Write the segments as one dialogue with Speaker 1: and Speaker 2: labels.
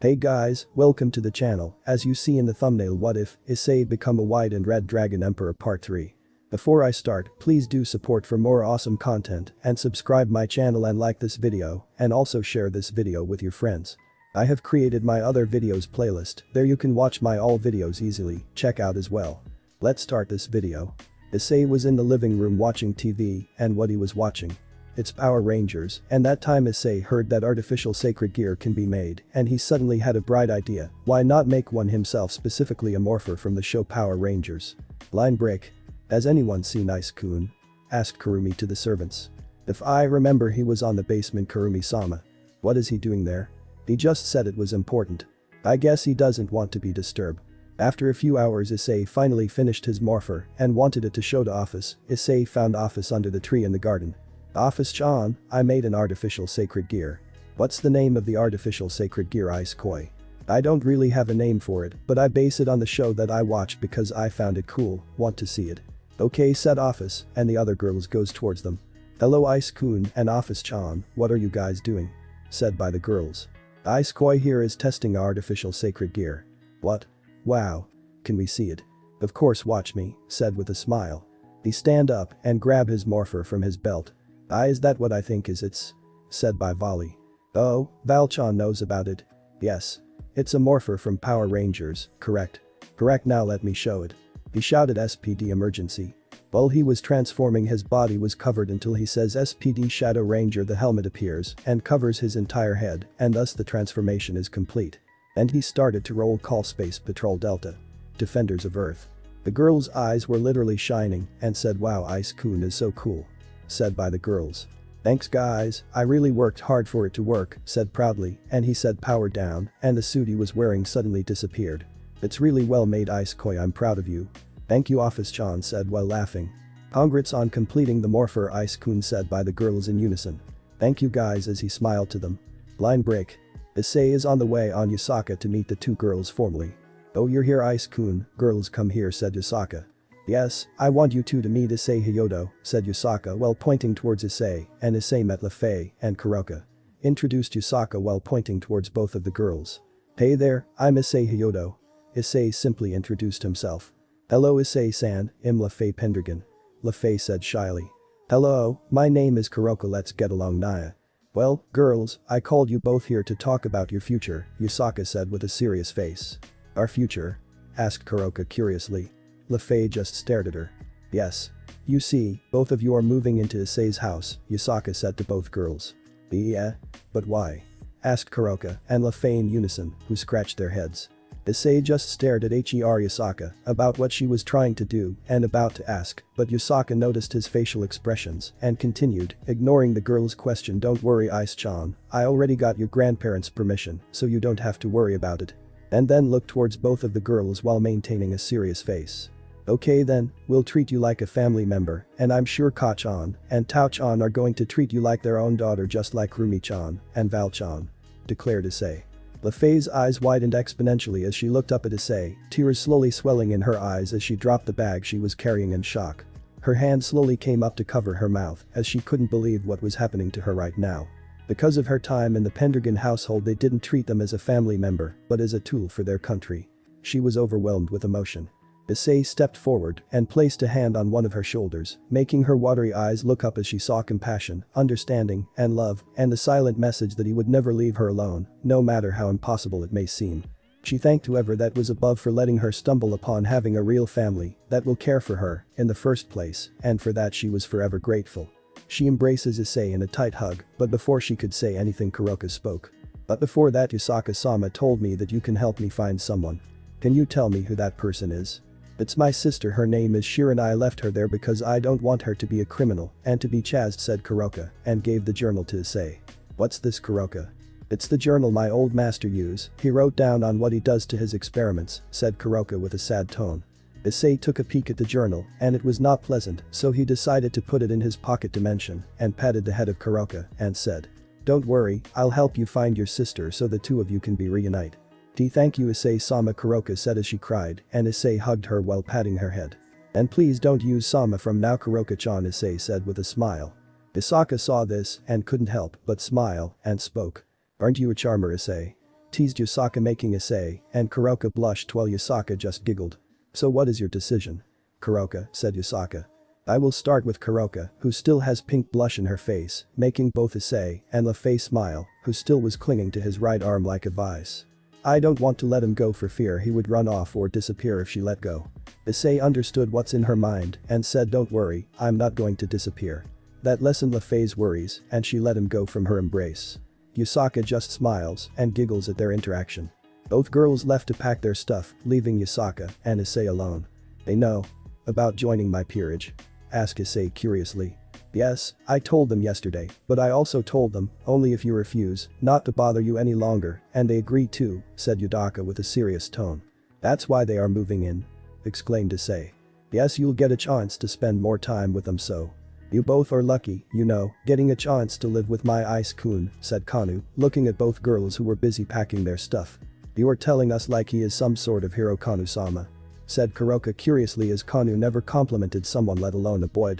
Speaker 1: Hey guys, welcome to the channel. As you see in the thumbnail, what if Issei become a white and red dragon emperor part 3. Before I start, please do support for more awesome content and subscribe my channel and like this video and also share this video with your friends. I have created my other videos playlist, there you can watch my all videos easily, check out as well. Let's start this video. Issei was in the living room watching TV and what he was watching. It's Power Rangers, and that time Issei heard that artificial sacred gear can be made and he suddenly had a bright idea, why not make one himself, specifically a morpher from the show Power Rangers. Line break. Has anyone seen Ice-kun? Asked Kurumi to the servants. If I remember, he was on the basement. Kurumi-sama. What is he doing there? He just said it was important. I guess he doesn't want to be disturbed. After a few hours, Issei finally finished his morpher and wanted it to show to Office. Issei found Office under the tree in the garden. Office-chan, I made an artificial sacred gear. What's the name of the artificial sacred gear, Ice-koi? I don't really have a name for it, but I base it on the show that I watched because I found it cool, want to see it. Okay, said Office, and the other girls goes towards them. Hello Ice-kun and Office-chan, what are you guys doing? Said by the girls. Ice-koi here is testing artificial sacred gear. What? Wow. Can we see it? Of course, watch me, said with a smile. He stand up and grab his morpher from his belt. Is that what I think is it's? Said by Volley. Oh, Val-chan knows about it. Yes. It's a morpher from Power Rangers, correct? Correct, now let me show it. He shouted SPD emergency. While he was transforming, his body was covered until he says SPD Shadow Ranger. The helmet appears and covers his entire head and thus the transformation is complete. And he started to roll call Space Patrol Delta. Defenders of Earth. The girl's eyes were literally shining and said, wow, Ice-kun is so cool. Said by the girls. Thanks guys, I really worked hard for it to work, said proudly, and he said power down and the suit he was wearing suddenly disappeared. It's really well made, Ice-koi, I'm proud of you. Thank you, Office-chan said while laughing. Congrats on completing the morpher, Ice-kun said by the girls in unison. Thank you guys, as he smiled to them. Line break. Issei is on the way on Yusaka to meet the two girls formally. Oh, you're here, Ice-kun, girls come here, said Yusaka. Yes, I want you two to meet Issei Hyoudou, said Yusaka while pointing towards Issei, and Issei met Lefei and Kuroka. Introduced Yusaka while pointing towards both of the girls. Hey there, I'm Issei Hyoudou. Issei simply introduced himself. Hello Issei-san, I'm Lefei Pendragon. Lefei said shyly. Hello, my name is Kuroka, let's get along, Naya. Well, girls, I called you both here to talk about your future, Yusaka said with a serious face. Our future? Asked Kuroka curiously. Lefei just stared at her. Yes. You see, both of you are moving into Issei's house, Yusaka said to both girls. Yeah? But why? Asked Kuroka and Lefei in unison, who scratched their heads. Issei just stared at Yusaka about what she was trying to do and about to ask, but Yusaka noticed his facial expressions and continued, ignoring the girl's question. Don't worry, Ice-chan, I already got your grandparents' permission, so you don't have to worry about it. And then looked towards both of the girls while maintaining a serious face. Okay then, we'll treat you like a family member, and I'm sure Ka-chan and Tao-chan are going to treat you like their own daughter, just like Kurumi-chan and Val-chan. Declared Issei. Lefei's eyes widened exponentially as she looked up at Issei, tears slowly swelling in her eyes as she dropped the bag she was carrying in shock. Her hand slowly came up to cover her mouth as she couldn't believe what was happening to her right now. Because of her time in the Pendragon household, they didn't treat them as a family member, but as a tool for their country. She was overwhelmed with emotion. Issei stepped forward and placed a hand on one of her shoulders, making her watery eyes look up as she saw compassion, understanding, and love, and the silent message that he would never leave her alone, no matter how impossible it may seem. She thanked whoever that was above for letting her stumble upon having a real family that will care for her in the first place, and for that she was forever grateful. She embraces Issei in a tight hug, but before she could say anything, Kuroka spoke. But before that, Yusaka-sama told me that you can help me find someone. Can you tell me who that person is? It's my sister, her name is Shirin. I left her there because I don't want her to be a criminal and to be chased, said Kuroka, and gave the journal to Issei. What's this, Kuroka? It's the journal my old master used, he wrote down on what he does to his experiments, said Kuroka with a sad tone. Issei took a peek at the journal and it was not pleasant, so he decided to put it in his pocket dimension and patted the head of Kuroka and said. Don't worry, I'll help you find your sister so the two of you can be reunited. Thank you, Issei-sama, Kuroka said as she cried, and Issei hugged her while patting her head. And please don't use Sama from now, Kuroka-chan, Issei said with a smile. Yusaka saw this and couldn't help but smile and spoke. Aren't you a charmer, Issei? teased Yusaka, making Issei and Kuroka blushed while Yusaka just giggled. "So what is your decision?" "Kuroka," said Yusaka. "I will start with Kuroka, who still has pink blush in her face, making both Issei and Lefei smile, who still was clinging to his right arm like a vice. "I don't want to let him go for fear he would run off or disappear if she let go." Issei understood what's in her mind and said, "Don't worry, I'm not going to disappear." That lessened Lefei's worries and she let him go from her embrace. Yusaka just smiles and giggles at their interaction. Both girls left to pack their stuff, leaving Yusaka and Issei alone. "They know about joining my peerage?" asked Issei curiously. "Yes, I told them yesterday, but I also told them, only if you refuse, not to bother you any longer, and they agreed too," said Yudaka with a serious tone. "That's why they are moving in," exclaimed Issei. "Yes, you'll get a chance to spend more time with them, so. You both are lucky, you know, getting a chance to live with my Ice-kun," said Kanu, looking at both girls who were busy packing their stuff. "You are telling us like he is some sort of hero, Kanu-sama," said Kuroka curiously, as Kanu never complimented someone, let alone a boy.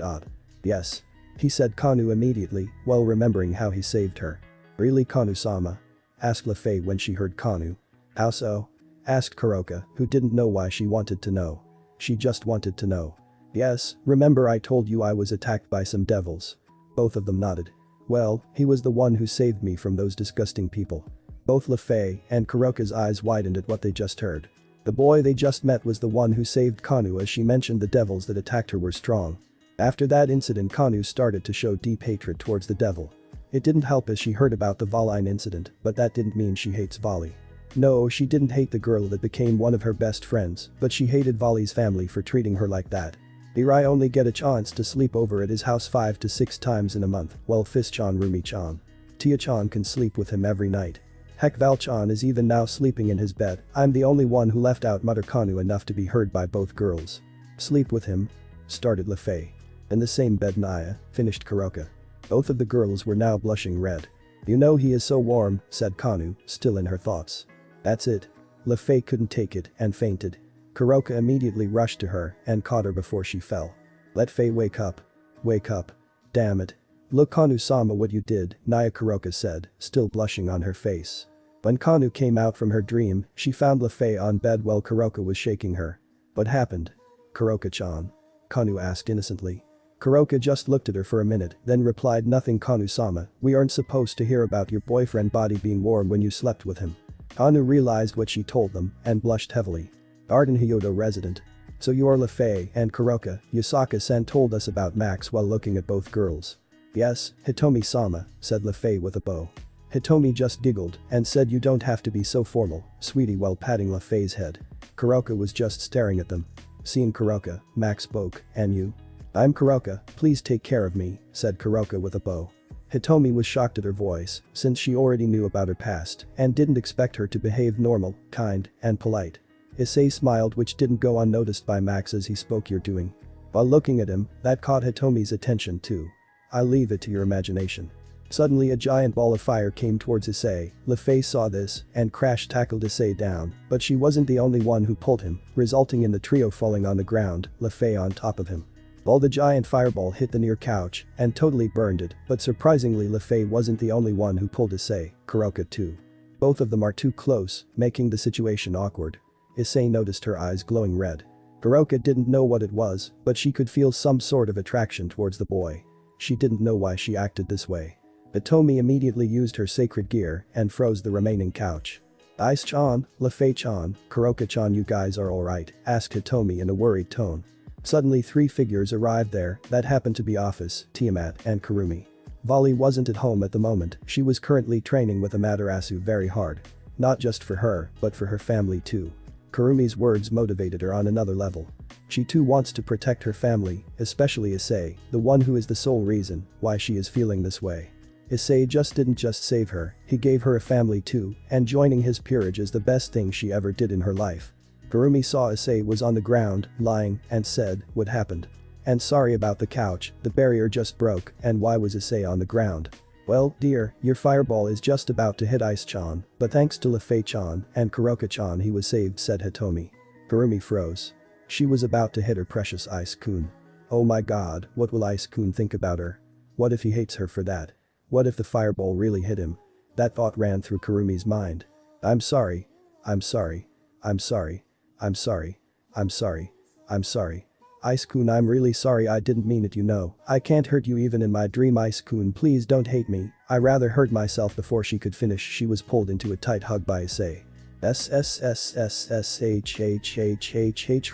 Speaker 1: "Yes," he said Kanu immediately, while remembering how he saved her. "Really, Kanu-sama?" asked Lefei when she heard Kanu. "How so?" asked Kuroka, who didn't know why she wanted to know. She just wanted to know. "Yes, remember I told you I was attacked by some devils?" Both of them nodded. "Well, he was the one who saved me from those disgusting people." Both Lefei and Kuroka's eyes widened at what they just heard. The boy they just met was the one who saved Kanu, as she mentioned the devils that attacked her were strong. After that incident, Kanu started to show deep hatred towards the devil. It didn't help as she heard about the Valine incident, but that didn't mean she hates Vali. No, she didn't hate the girl that became one of her best friends, but she hated Vali's family for treating her like that. Mirai only get a chance to sleep over at his house 5 to 6 times in a month, while Fist-chan, Rumi-chan, Tia-chan can sleep with him every night. Heck, Val-chan is even now sleeping in his bed. I'm the only one who left out, muttered Kanu, enough to be heard by both girls. "Sleep with him?" started Lefei. "In the same bed, Naya," finished Kuroka. Both of the girls were now blushing red. "You know he is so warm," said Kanu, still in her thoughts. "That's it." Lefei couldn't take it and fainted. Kuroka immediately rushed to her and caught her before she fell. "Let Fei wake up. Wake up. Damn it. Look, Kanu-sama, what you did," Naya, Kuroka said, still blushing on her face. When Kanu came out from her dream, she found Lefei on bed while Kuroka was shaking her. "What happened?" "Kuroka-chan?" Kanu asked innocently. Kuroka just looked at her for a minute, then replied, "Nothing, Kanu-sama, we aren't supposed to hear about your boyfriend body being warm when you slept with him." Kanu realized what she told them and blushed heavily. "Arden Hyoudou resident. So you are Lefei and Kuroka," Yusaka-san told us about Max while looking at both girls. "Yes, Hitomi-sama," said Lefei with a bow. Hitomi just giggled and said, "You don't have to be so formal, sweetie," while patting Lefei's head. Kuroka was just staring at them. Seeing Kuroka, Max spoke, "And you?" "I'm Kuroka, please take care of me," said Kuroka with a bow. Hitomi was shocked at her voice, since she already knew about her past and didn't expect her to behave normal, kind, and polite. Issei smiled, which didn't go unnoticed by Max as he spoke. "You're doing." While looking at him, that caught Hitomi's attention too. "I'll leave it to your imagination." Suddenly a giant ball of fire came towards Issei. Lefei saw this and crash-tackled Issei down, but she wasn't the only one who pulled him, resulting in the trio falling on the ground, Lefei on top of him. While the giant fireball hit the near couch and totally burned it, but surprisingly Lefei wasn't the only one who pulled Issei, Kuroka too. Both of them are too close, making the situation awkward. Issei noticed her eyes glowing red. Kuroka didn't know what it was, but she could feel some sort of attraction towards the boy. She didn't know why she acted this way. Hitomi immediately used her sacred gear and froze the remaining couch. "Ice-chan, Lefei-chan, Kuroka-chan, you guys are alright?" asked Hitomi in a worried tone. Suddenly 3 figures arrived there that happened to be Office, Tiamat, and Kurumi. Vali wasn't at home at the moment, she was currently training with Amaterasu very hard. Not just for her, but for her family too. Kurumi's words motivated her on another level. She too wants to protect her family, especially Issei, the one who is the sole reason why she is feeling this way. Issei didn't just save her, he gave her a family too, and joining his peerage is the best thing she ever did in her life. Kurumi saw Issei was on the ground, lying, and said, "What happened?" "And sorry about the couch, the barrier just broke, and why was Issei on the ground?" "Well, dear, your fireball is just about to hit Ice-chan, but thanks to Lefei-chan and Kuroka-chan he was saved," said Hitomi. Kurumi froze. She was about to hit her precious Ice-kun. Oh my god, what will Ice-kun think about her? What if he hates her for that? What if the fireball really hit him? That thought ran through Kurumi's mind. I'm sorry. I'm sorry. I'm sorry. I'm sorry. I'm sorry. I'm sorry. Ice-kun, I'm really sorry, I didn't mean it, you know. I can't hurt you even in my dream. Ice-kun, please don't hate me. I rather hurt myself. Before she could finish, she was pulled into a tight hug by Issei.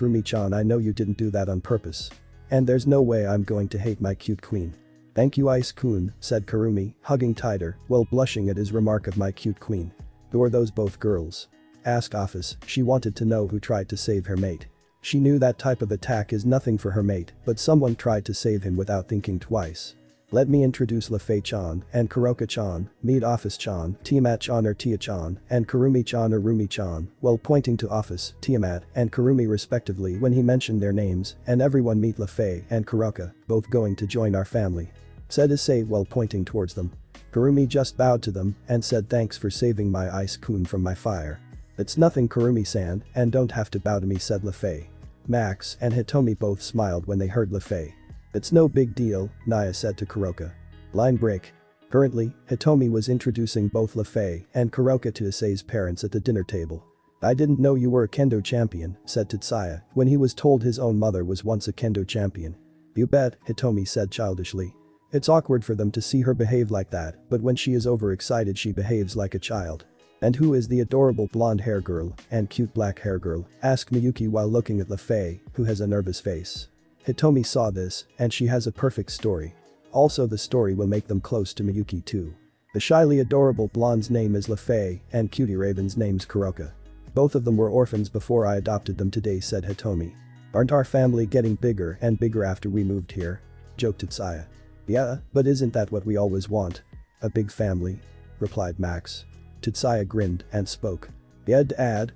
Speaker 1: Rumi-chan, I know you didn't do that on purpose. And there's no way I'm going to hate my cute queen. Thank you, Ice-kun, said Kurumi, hugging tighter while blushing at his remark of my cute queen. Who are those both girls? Asked Office. She wanted to know who tried to save her mate. She knew that type of attack is nothing for her mate, but someone tried to save him without thinking twice. Let me introduce Lafei-chan and Kuroka-chan, meet Office-chan, Tiamat-chan or Tia-chan, and Kurumi-chan or Rumi-chan, while pointing to Office, Tiamat, and Kurumi respectively when he mentioned their names, and everyone meet Lafei and Kuroka, both going to join our family. Said Issei while pointing towards them. Kurumi just bowed to them and said thanks for saving my Ice-kun from my fire. It's nothing, Kurumi-san, and don't have to bow to me, said Lafei. Max and Hitomi both smiled when they heard Lafei. It's no big deal, Naya said to Kuroka. Line break. Currently, Hitomi was introducing both Lafei and Kuroka to Issei's parents at the dinner table. I didn't know you were a kendo champion, said Tetsuya when he was told his own mother was once a kendo champion. You bet, Hitomi said childishly. It's awkward for them to see her behave like that, but when she is overexcited she behaves like a child. And who is the adorable blonde hair girl and cute black hair girl? Asked Miyuki while looking at Lafei, who has a nervous face. Hitomi saw this, and she has a perfect story. Also, the story will make them close to Miyuki too. The shyly adorable blonde's name is Lafei and cutie raven's name's Kuroka. Both of them were orphans before I adopted them today, said Hitomi. Aren't our family getting bigger and bigger after we moved here? Joked Tetsuya. Yeah, but isn't that what we always want? A big family? Replied Max. Tetsuya grinned and spoke. Yeah,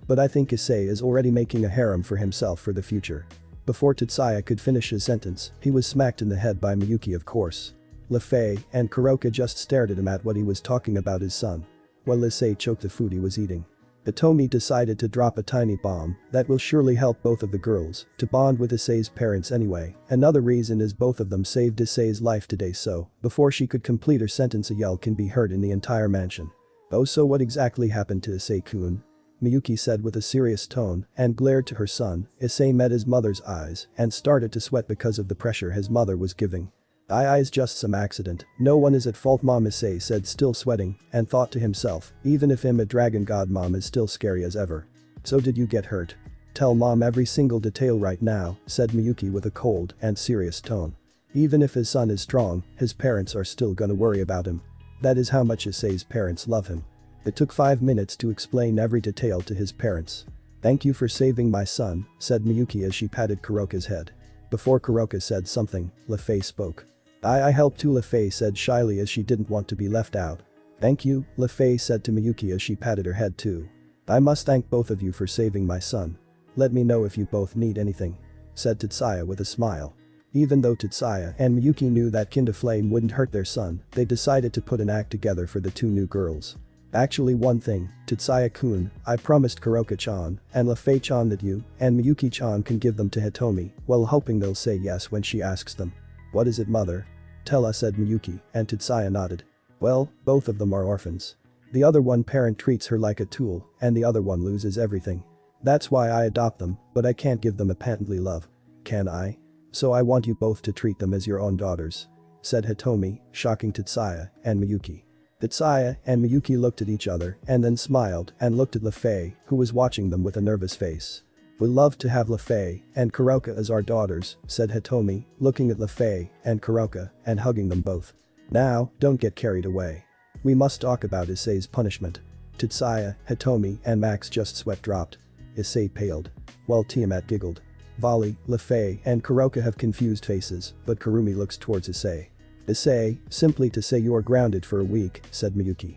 Speaker 1: but I think Issei is already making a harem for himself for the future. Before Tetsuya could finish his sentence, he was smacked in the head by Miyuki, of course. Lafei and Kuroka just stared at him at what he was talking about his son. While Issei choked the food he was eating. Hitomi decided to drop a tiny bomb that will surely help both of the girls to bond with Issei's parents anyway. Another reason is both of them saved Issei's life today, so before she could complete her sentence a yell can be heard in the entire mansion. Oh, so what exactly happened to Issei-kun? Miyuki said with a serious tone and glared to her son. Issei met his mother's eyes and started to sweat because of the pressure his mother was giving. It's just some accident, no one is at fault, Mom, Issei said, still sweating, and thought to himself, even if I'm a dragon god, Mom is still scary as ever. So did you get hurt? Tell Mom every single detail right now, said Miyuki with a cold and serious tone. Even if his son is strong, his parents are still gonna worry about him. That is how much Issei's parents love him. It took 5 minutes to explain every detail to his parents. Thank you for saving my son, said Miyuki as she patted Kuroka's head. Before Kuroka said something, Lafei spoke. I helped too, Lafei said shyly as she didn't want to be left out. Thank you, Lafei said to Miyuki as she patted her head too. I must thank both of you for saving my son. Let me know if you both need anything. Said Tetsuya with a smile. Even though Tetsuya and Miyuki knew that Kinda Flame wouldn't hurt their son, they decided to put an act together for the two new girls. Actually, one thing, Tetsuya-kun, I promised Kuroka-chan and Lafei-chan that you and Miyuki-chan can give them to Hitomi, while hoping they'll say yes when she asks them. What is it, mother? Tell us, said Miyuki, and Tetsuya nodded. Well, both of them are orphans. The other one parent treats her like a tool, and the other one loses everything. That's why I adopt them, but I can't give them a patently love. Can I? So I want you both to treat them as your own daughters. Said Hitomi, shocking Tetsuya and Miyuki. Tetsuya and Miyuki looked at each other and then smiled and looked at Lafei, who was watching them with a nervous face. We'd love to have Lafei and Kuroka as our daughters, said Hitomi, looking at Lafei and Kuroka and hugging them both. Now, don't get carried away. We must talk about Issei's punishment. Tetsuya, Hitomi and Max just sweat dropped. Issei paled. While Tiamat giggled. Volley, Lafei and Kuroka have confused faces, but Kurumi looks towards Issei. Issei, simply to say you are grounded for a week, said Miyuki.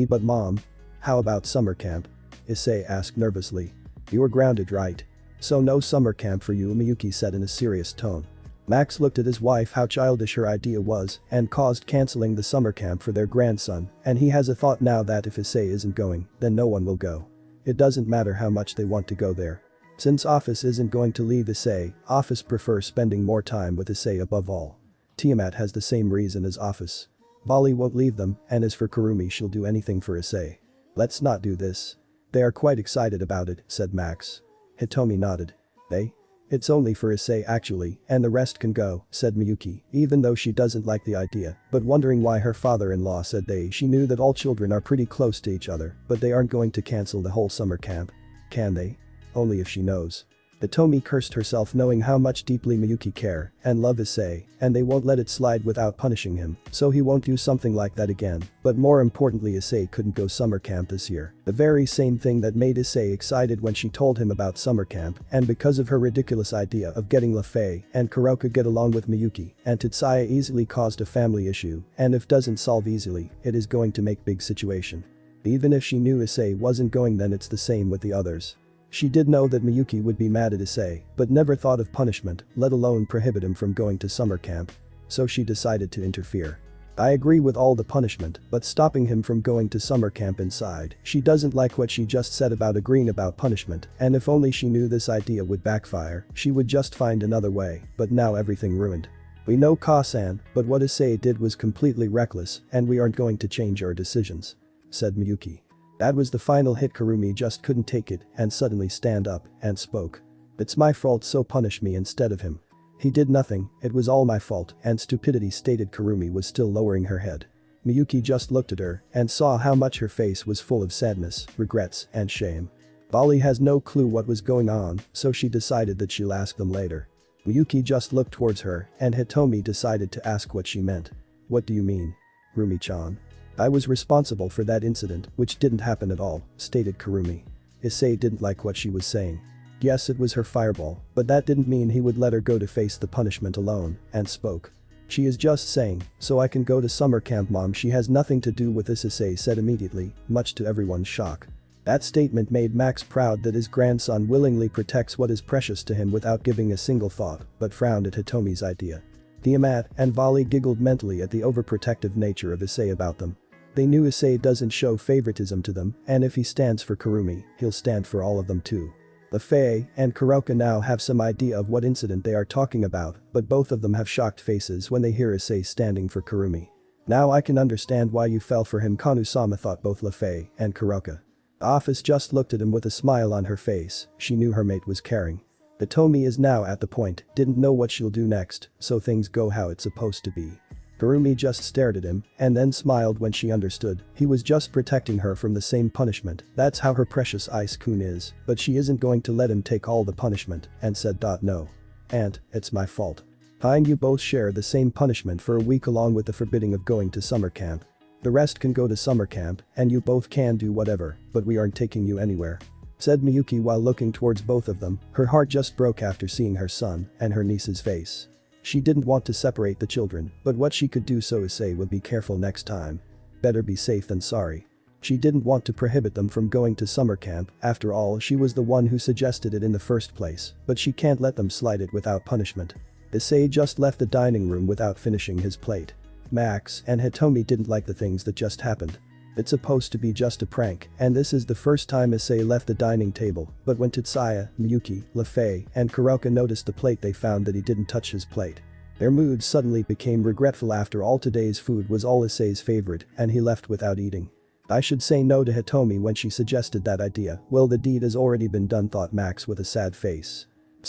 Speaker 1: But Mom? How about summer camp? Issei asked nervously. You were grounded, right? So no summer camp for you, Miyuki said in a serious tone. Max looked at his wife how childish her idea was and caused cancelling the summer camp for their grandson, and he has a thought now that if Issei isn't going, then no one will go. It doesn't matter how much they want to go there. Since Office isn't going to leave Issei, Office prefers spending more time with Issei above all. Tiamat has the same reason as Office. Bali won't leave them, and as for Kurumi, she'll do anything for Issei. Let's not do this. They are quite excited about it, said Max. Hitomi nodded. They? It's only for Issei actually, and the rest can go, said Miyuki, even though she doesn't like the idea, but wondering why her father-in-law said they. She knew that all children are pretty close to each other, but they aren't going to cancel the whole summer camp. Can they? Only if she knows. Hitomi cursed herself knowing how much deeply Miyuki care and love Issei, and they won't let it slide without punishing him, so he won't do something like that again. But more importantly, Issei couldn't go summer camp this year. The very same thing that made Issei excited when she told him about summer camp, and because of her ridiculous idea of getting Lefei and Kuroka get along with Miyuki, and Tetsaya easily caused a family issue, and if doesn't solve easily, it is going to make big situation. Even if she knew Issei wasn't going, then it's the same with the others. She did know that Miyuki would be mad at Issei, but never thought of punishment, let alone prohibit him from going to summer camp. So she decided to interfere. I agree with all the punishment, but stopping him from going to summer camp inside. She doesn't like what she just said about agreeing about punishment, and if only she knew this idea would backfire, she would just find another way, but now everything ruined. We know Ka-san, but what Issei did was completely reckless, and we aren't going to change our decisions, said Miyuki. That was the final hit. Kurumi just couldn't take it and suddenly stand up and spoke. It's my fault, so punish me instead of him. He did nothing, it was all my fault and stupidity, stated. Kurumi was still lowering her head. Miyuki just looked at her and saw how much her face was full of sadness, regrets, and shame. Bali has no clue what was going on, so she decided that she'll ask them later. Miyuki just looked towards her and Hitomi decided to ask what she meant. What do you mean? Rumi-chan. I was responsible for that incident, which didn't happen at all, stated Kurumi. Issei didn't like what she was saying. Yes, it was her fireball, but that didn't mean he would let her go to face the punishment alone, and spoke. She is just saying, so I can go to summer camp, mom. She has nothing to do with this, Issei said immediately, much to everyone's shock. That statement made Max proud that his grandson willingly protects what is precious to him without giving a single thought, but frowned at Hitomi's idea. Tiamat and Vali giggled mentally at the overprotective nature of Issei about them. They knew Issei doesn't show favoritism to them, and if he stands for Kurumi, he'll stand for all of them too. Lefei and Kuroka now have some idea of what incident they are talking about, but both of them have shocked faces when they hear Issei standing for Kurumi. Now I can understand why you fell for him, Kanu-sama, thought both Lefei and Kuroka. The office just looked at him with a smile on her face. She knew her mate was caring. Hitomi is now at the point, didn't know what she'll do next, so things go how it's supposed to be. Kurumi just stared at him and then smiled when she understood he was just protecting her from the same punishment. That's how her precious Ice-kun is, but she isn't going to let him take all the punishment, and said, no. Aunt, it's my fault. And you both share the same punishment for a week along with the forbidding of going to summer camp. The rest can go to summer camp and you both can do whatever, but we aren't taking you anywhere, said Miyuki while looking towards both of them. Her heart just broke after seeing her son and her niece's face. She didn't want to separate the children, but what she could do so Issei would be careful next time. Better be safe than sorry. She didn't want to prohibit them from going to summer camp, after all she was the one who suggested it in the first place, but she can't let them slide it without punishment. Issei just left the dining room without finishing his plate. Max and Hitomi didn't like the things that just happened. It's supposed to be just a prank, and this is the first time Issei left the dining table, but when Tetsaya, Miyuki, Lefei, and Kuroka noticed the plate, they found that he didn't touch his plate. Their moods suddenly became regretful. After all, today's food was all Issei's favorite, and he left without eating. I should say no to Hitomi when she suggested that idea. Well, the deed has already been done, thought Max with a sad face.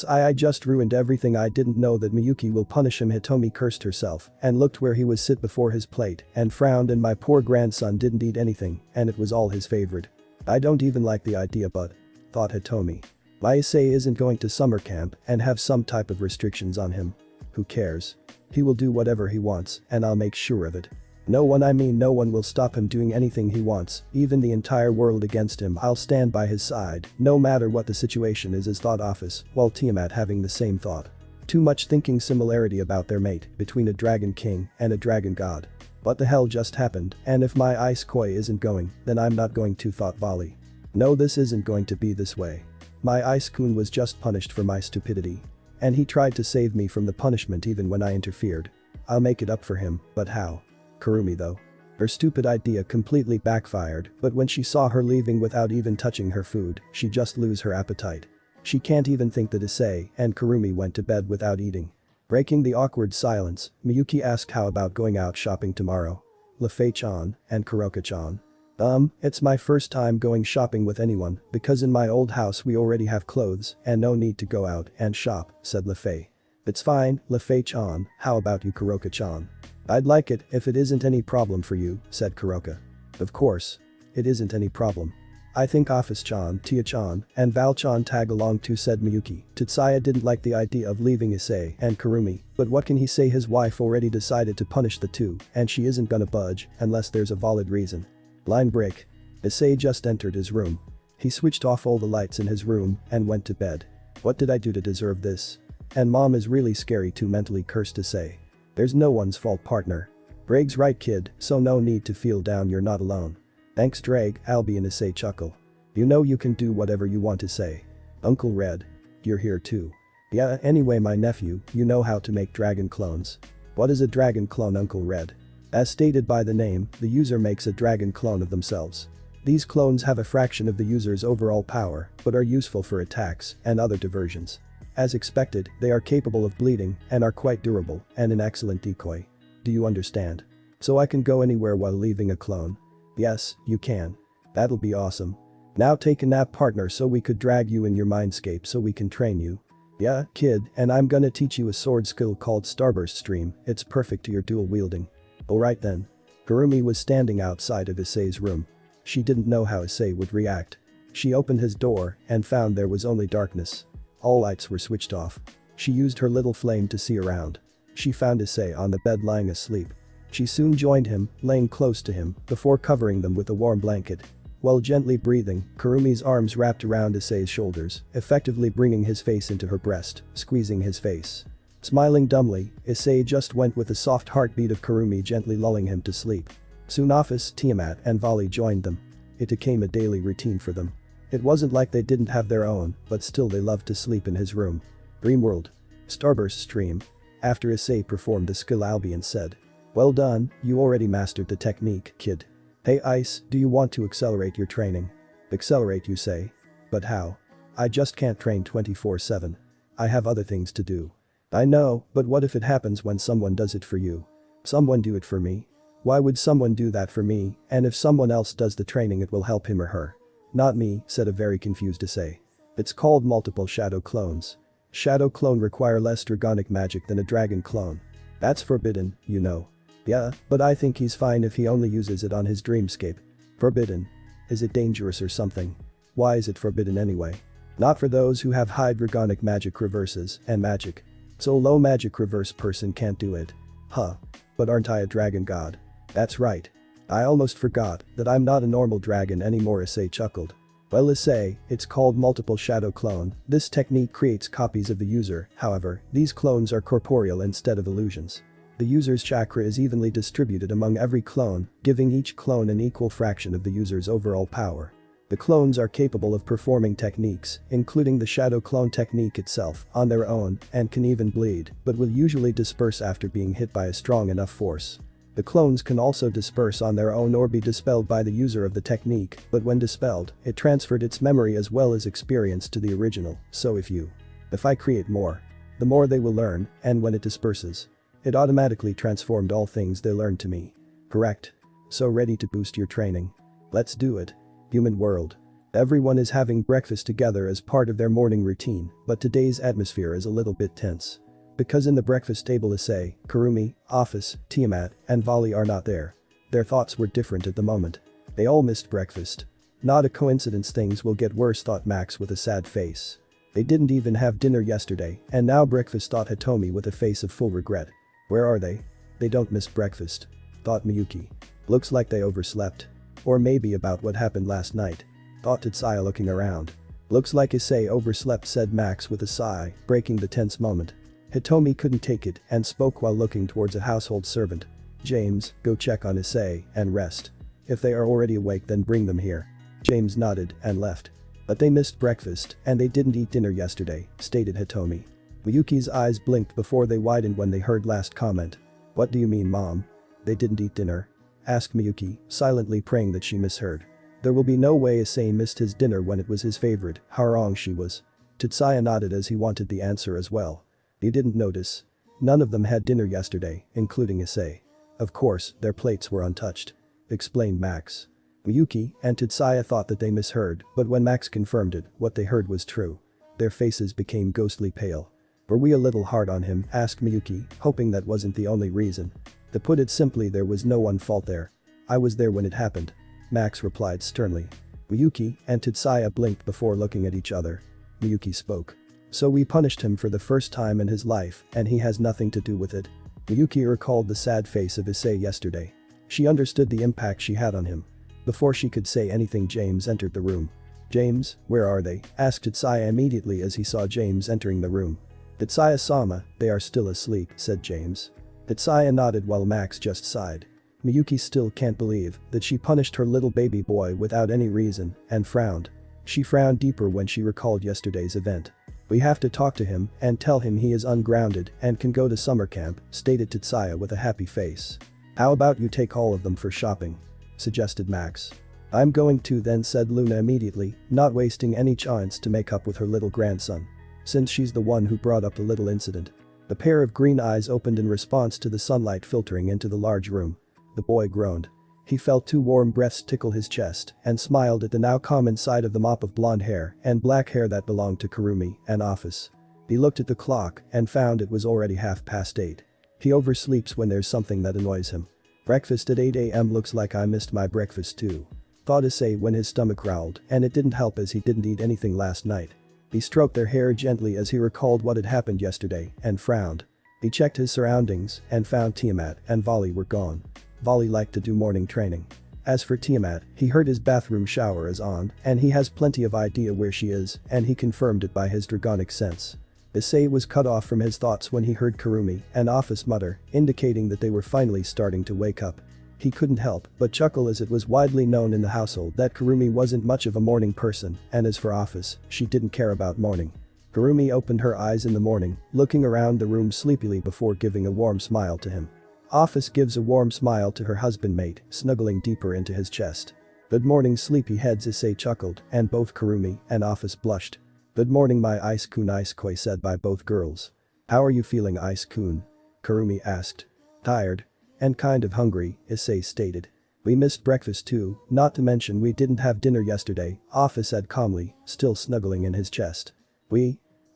Speaker 1: I just ruined everything. I didn't know that Miyuki will punish him. Hitomi cursed herself and looked where he was sit before his plate and frowned, and my poor grandson didn't eat anything and it was all his favorite. I don't even like the idea, but, thought Hitomi. My Issei isn't going to summer camp and have some type of restrictions on him. Who cares? He will do whatever he wants and I'll make sure of it. No one will stop him doing anything he wants, even the entire world against him. I'll stand by his side, no matter what the situation is, as thought Office, while Tiamat having the same thought. Too much thinking similarity about their mate between a dragon king and a dragon god. What the hell just happened, and if my ice koi isn't going, then I'm not going to, thought Vali. No, this isn't going to be this way. My ice-kun was just punished for my stupidity. And he tried to save me from the punishment even when I interfered. I'll make it up for him, but how? Kurumi though. Her stupid idea completely backfired, but when she saw her leaving without even touching her food, she just lose her appetite. She can't even think that Issei and Kurumi went to bed without eating. Breaking the awkward silence, Miyuki asked how about going out shopping tomorrow. Lefei-chan and Kuroka-chan. It's my first time going shopping with anyone because in my old house we already have clothes and no need to go out and shop, said Lefei. It's fine, Lefei-chan, how about you Kuroka-chan? I'd like it if it isn't any problem for you, said Kuroka. Of course. It isn't any problem. I think Office-chan, Tia-chan, and Val-chan tag along too, said Miyuki. Tetsuya didn't like the idea of leaving Issei and Kurumi, but what can he say, his wife already decided to punish the two and she isn't gonna budge unless there's a valid reason. Line break. Issei just entered his room. He switched off all the lights in his room and went to bed. What did I do to deserve this? And mom is really scary too, mentally cursed Issei. There's no one's fault, partner. Draig's right, kid, so no need to feel down, you're not alone. Thanks Ddraig, Albion, Issei chuckle. You know you can do whatever you want to say. Uncle Red. You're here too. Yeah, anyway my nephew, you know how to make dragon clones. What is a dragon clone, Uncle Red? As stated by the name, the user makes a dragon clone of themselves. These clones have a fraction of the user's overall power, but are useful for attacks and other diversions. As expected, they are capable of bleeding and are quite durable and an excellent decoy. Do you understand? So I can go anywhere while leaving a clone? Yes, you can. That'll be awesome. Now take a nap, partner, so we could drag you in your mindscape so we can train you. Yeah, kid, and I'm gonna teach you a sword skill called Starburst Stream, it's perfect to your dual wielding. Alright then. Kurumi was standing outside of Issei's room. She didn't know how Issei would react. She opened his door and found there was only darkness. All lights were switched off. She used her little flame to see around. She found Issei on the bed lying asleep. She soon joined him, laying close to him before covering them with a warm blanket. While gently breathing, Kurumi's arms wrapped around Issei's shoulders, effectively bringing his face into her breast, squeezing his face. Smiling dumbly, Issei just went with the soft heartbeat of Kurumi, gently lulling him to sleep. Soon Office, Tiamat and Vali joined them. It became a daily routine for them. It wasn't like they didn't have their own, but still they loved to sleep in his room. Dreamworld. Starburst Stream. After Issei performed the skill, Albion said. Well done, you already mastered the technique, kid. Hey Ice, do you want to accelerate your training? Accelerate, you say? But how? I just can't train 24/7. I have other things to do. I know, but what if it happens when someone does it for you? Someone do it for me? Why would someone do that for me, and if someone else does the training it will help him or her? Not me, said a very confused Issei. It's called multiple shadow clones. Shadow clone require less dragonic magic than a dragon clone. That's forbidden, you know. Yeah, but I think he's fine if he only uses it on his dreamscape. Forbidden? Is it dangerous or something? Why is it forbidden anyway? Not for those who have high dragonic magic reverses and magic. So low magic reverse person can't do it. Huh. But aren't I a dragon god? That's right. I almost forgot that I'm not a normal dragon anymore, Issei chuckled. Well Issei, it's called multiple shadow clone. This technique creates copies of the user, however, these clones are corporeal instead of illusions. The user's chakra is evenly distributed among every clone, giving each clone an equal fraction of the user's overall power. The clones are capable of performing techniques, including the shadow clone technique itself, on their own and can even bleed, but will usually disperse after being hit by a strong enough force. The clones can also disperse on their own or be dispelled by the user of the technique, but when dispelled, it transferred its memory as well as experience to the original, so if I create more, the more they will learn, and when it disperses, it automatically transformed all things they learned to me. Correct. So ready to boost your training? Let's do it. Human world. Everyone is having breakfast together as part of their morning routine, but today's atmosphere is a little bit tense. Because in the breakfast table Issei, Kurumi, Office, Tiamat, and Vali are not there. Their thoughts were different at the moment. They all missed breakfast. Not a coincidence, things will get worse, thought Max with a sad face. They didn't even have dinner yesterday, and now breakfast, thought Hitomi with a face of full regret. Where are they? They don't miss breakfast, thought Miyuki. Looks like they overslept. Or maybe about what happened last night, thought Tetsuya looking around. Looks like Issei overslept, said Max with a sigh, breaking the tense moment. Hitomi couldn't take it and spoke while looking towards a household servant. James, go check on Issei and rest. If they are already awake then bring them here. James nodded and left. But they missed breakfast and they didn't eat dinner yesterday, stated Hitomi. Miyuki's eyes blinked before they widened when they heard last comment. What do you mean, Mom? They didn't eat dinner? Asked Miyuki, silently praying that she misheard. There will be no way Issei missed his dinner when it was his favorite, how wrong she was. Tetsuya nodded as he wanted the answer as well. You didn't notice? None of them had dinner yesterday, including Issei. Of course, their plates were untouched. Explained Max. Miyuki and Tetsaya thought that they misheard, but when Max confirmed it, what they heard was true. Their faces became ghostly pale. Were we a little hard on him? Asked Miyuki, hoping that wasn't the only reason. To put it simply, there was no one fault there. I was there when it happened. Max replied sternly. Miyuki and Tetsaya blinked before looking at each other. Miyuki spoke. So we punished him for the first time in his life and he has nothing to do with it. Miyuki recalled the sad face of Issei yesterday. She understood the impact she had on him. Before she could say anything, James entered the room. James, where are they? Asked Tetsaya immediately as he saw James entering the room. Tetsaya-sama, they are still asleep, said James. Tetsaya nodded while Max just sighed. Miyuki still can't believe that she punished her little baby boy without any reason and frowned. She frowned deeper when she recalled yesterday's event. We have to talk to him and tell him he is ungrounded and can go to summer camp, stated Tetsaya with a happy face. How about you take all of them for shopping? Suggested Max. I'm going to then, said Luna immediately, not wasting any chance to make up with her little grandson. Since she's the one who brought up the little incident. The pair of green eyes opened in response to the sunlight filtering into the large room. The boy groaned. He felt two warm breaths tickle his chest and smiled at the now common sight of the mop of blonde hair and black hair that belonged to Kurumi and Office. He looked at the clock and found it was already 8:30. He oversleeps when there's something that annoys him. Breakfast at 8 a.m. looks like I missed my breakfast too. Thought Issei when his stomach growled, and it didn't help as he didn't eat anything last night. He stroked their hair gently as he recalled what had happened yesterday and frowned. He checked his surroundings and found Tiamat and Volley were gone. Volley liked to do morning training. As for Tiamat, he heard his bathroom shower is on and he has plenty of idea where she is and he confirmed it by his dragonic sense. Issei was cut off from his thoughts when he heard Kurumi and Office mutter, indicating that they were finally starting to wake up. He couldn't help but chuckle as it was widely known in the household that Kurumi wasn't much of a morning person and as for Office, she didn't care about morning. Kurumi opened her eyes in the morning, looking around the room sleepily before giving a warm smile to him. Office gives a warm smile to her husband-mate, snuggling deeper into his chest. Good morning sleepyheads, Issei chuckled and both Kurumi and Office blushed. Good morning my Ice-kun, Ice-koi said by both girls. How are you feeling Ice-kun? Kurumi asked. Tired. And kind of hungry, Issei stated. We missed breakfast too, not to mention we didn't have dinner yesterday, Office said calmly, still snuggling in his chest.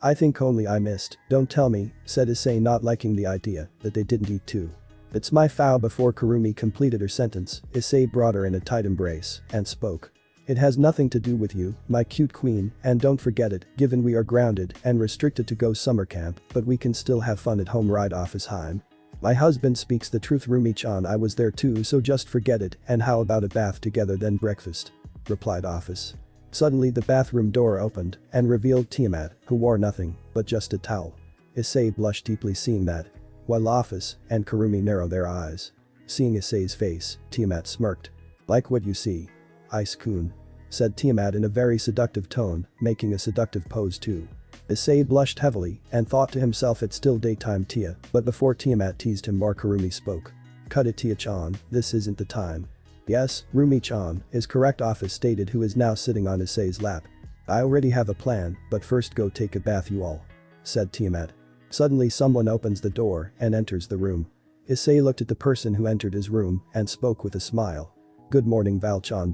Speaker 1: I think only I missed, don't tell me, said Issei not liking the idea that they didn't eat too. It's my foul. Before Kurumi completed her sentence, Issei brought her in a tight embrace and spoke. It has nothing to do with you, my cute queen, and don't forget it, given we are grounded and restricted to go summer camp, but we can still have fun at home, right Office Heim? My husband speaks the truth, Rumi-chan, I was there too, so just forget it, and how about a bath together then breakfast? Replied Office. Suddenly the bathroom door opened and revealed Tiamat, who wore nothing but just a towel. Issei blushed deeply seeing that, while Office and Kurumi narrowed their eyes. Seeing Issei's face, Tiamat smirked. Like what you see. Ice-kun. Said Tiamat in a very seductive tone, making a seductive pose too. Issei blushed heavily and thought to himself it's still daytime Tia, but before Tiamat teased him more Kurumi spoke. Cut it Tia-chan, this isn't the time. Yes, Rumi-chan is correct, Office stated, who is now sitting on Issei's lap. I already have a plan, but first go take a bath you all. Said Tiamat. Suddenly someone opens the door and enters the room. Issei looked at the person who entered his room and spoke with a smile. Good morning Val-chan.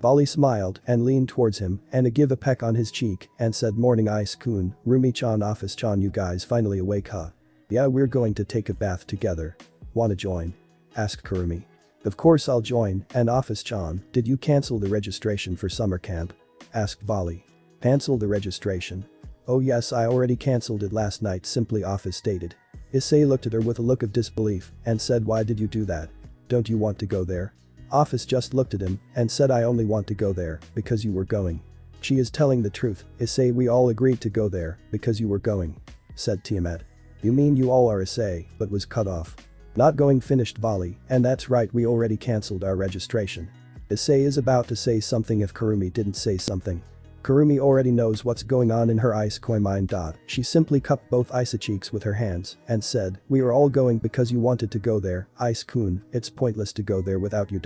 Speaker 1: Volley smiled and leaned towards him and gave a peck on his cheek and said morning Ice-kun, Rumi-chan, Office-chan, you guys finally awake huh? Yeah, we're going to take a bath together. Wanna join? Asked Kurumi. Of course I'll join, and Office-chan, did you cancel the registration for summer camp? Asked Volley. Cancel the registration? Oh yes, I already cancelled it last night, simply Office stated. Issei looked at her with a look of disbelief and said, why did you do that? Don't you want to go there? Office just looked at him and said, I only want to go there because you were going. She is telling the truth, Issei, we all agreed to go there because you were going. Said Tiamat. You mean you all are Issei, but was cut off. Not going, finished Volley, and that's right, we already cancelled our registration. Issei is about to say something if Kurumi didn't say something. Kurumi already knows what's going on in her Ice-koi mind. She simply cupped both Ice cheeks with her hands and said, we are all going because you wanted to go there, Ice-kun, it's pointless to go there without you.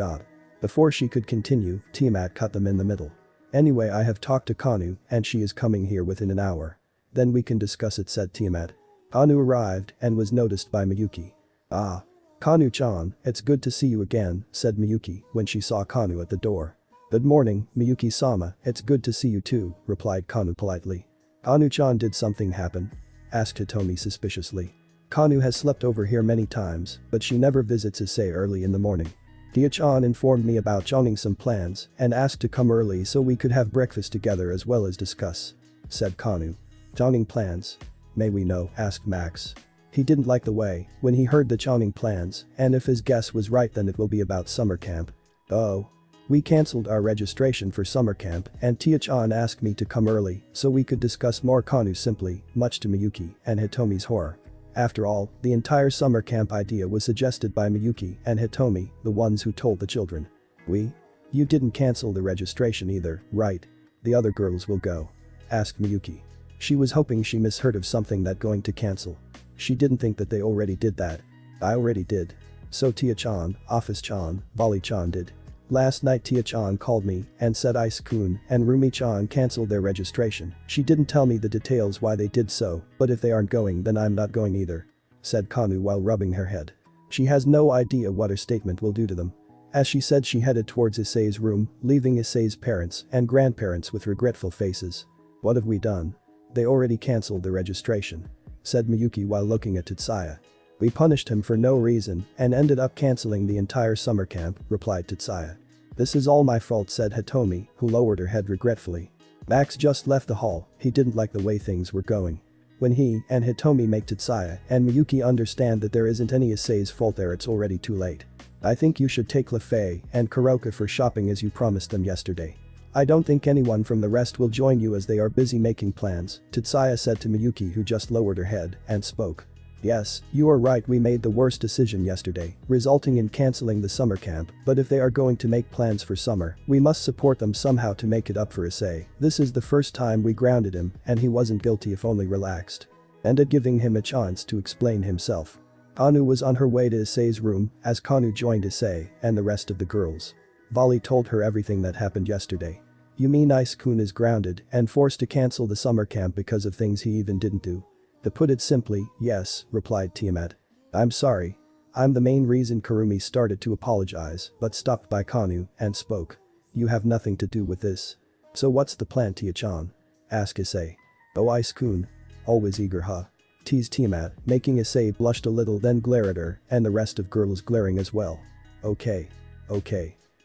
Speaker 1: Before she could continue, Tiamat cut them in the middle. Anyway, I have talked to Kanu and she is coming here within an hour. Then we can discuss it, said Tiamat. Kanu arrived and was noticed by Miyuki. Ah. Kanu-chan, it's good to see you again, said Miyuki when she saw Kanu at the door. Good morning, Miyuki-sama, it's good to see you too, replied Kanu politely. Kanu-chan, did something happen? Asked Hitomi suspiciously. Kanu has slept over here many times, but she never visits Issei early in the morning. Tia-chan informed me about joining some plans and asked to come early so we could have breakfast together as well as discuss. Said Kanu. Joining plans? May we know? Asked Max. He didn't like the way when he heard the joining plans, and if his guess was right then it will be about summer camp. Oh. We cancelled our registration for summer camp and Tia-chan asked me to come early so we could discuss more. Kanu simply, much to Miyuki and Hitomi's horror. After all, the entire summer camp idea was suggested by Miyuki and Hitomi, the ones who told the children. You didn't cancel the registration either, right? The other girls will go? Asked Miyuki. She was hoping she misheard of something that going to cancel. She didn't think that they already did that. I already did. So Tia-chan, Office-chan, Bali-chan did. Last night Tia-chan called me and said Ice-kun and Rumi-chan cancelled their registration. She didn't tell me the details why they did so, but if they aren't going then I'm not going either. Said Kanu while rubbing her head. She has no idea what her statement will do to them. As she said she headed towards Issei's room, leaving Issei's parents and grandparents with regretful faces. What have we done? They already cancelled the registration. Said Miyuki while looking at Tetsuya. We punished him for no reason and ended up cancelling the entire summer camp, replied Tetsuya. This is all my fault, said Hitomi, who lowered her head regretfully. Max just left the hall, he didn't like the way things were going. When he and Hitomi make Tetsuya and Miyuki understand that there isn't any Issei's fault there, it's already too late. I think you should take Lefei and Kuroka for shopping as you promised them yesterday. I don't think anyone from the rest will join you as they are busy making plans, Tetsuya said to Miyuki, who just lowered her head and spoke. Yes, you are right, we made the worst decision yesterday, resulting in cancelling the summer camp, but if they are going to make plans for summer, we must support them somehow to make it up for Issei. This is the first time we grounded him and he wasn't guilty if only relaxed. Ended giving him a chance to explain himself. Kanu was on her way to Issei's room as Kanu joined Issei and the rest of the girls. Vali told her everything that happened yesterday. You mean Ice-kun is grounded and forced to cancel the summer camp because of things he even didn't do? To put it simply, yes, replied Tiamat. I'm sorry. I'm the main reason. Kurumi started to apologize but stopped by Kanu and spoke. You have nothing to do with this. So what's the plan, Tia-chan? Asked Issei. Oh, Ice-kun. Always eager, huh? Teased Tiamat, making Issei blushed a little, then glare at her and the rest of girls glaring as well. Okay.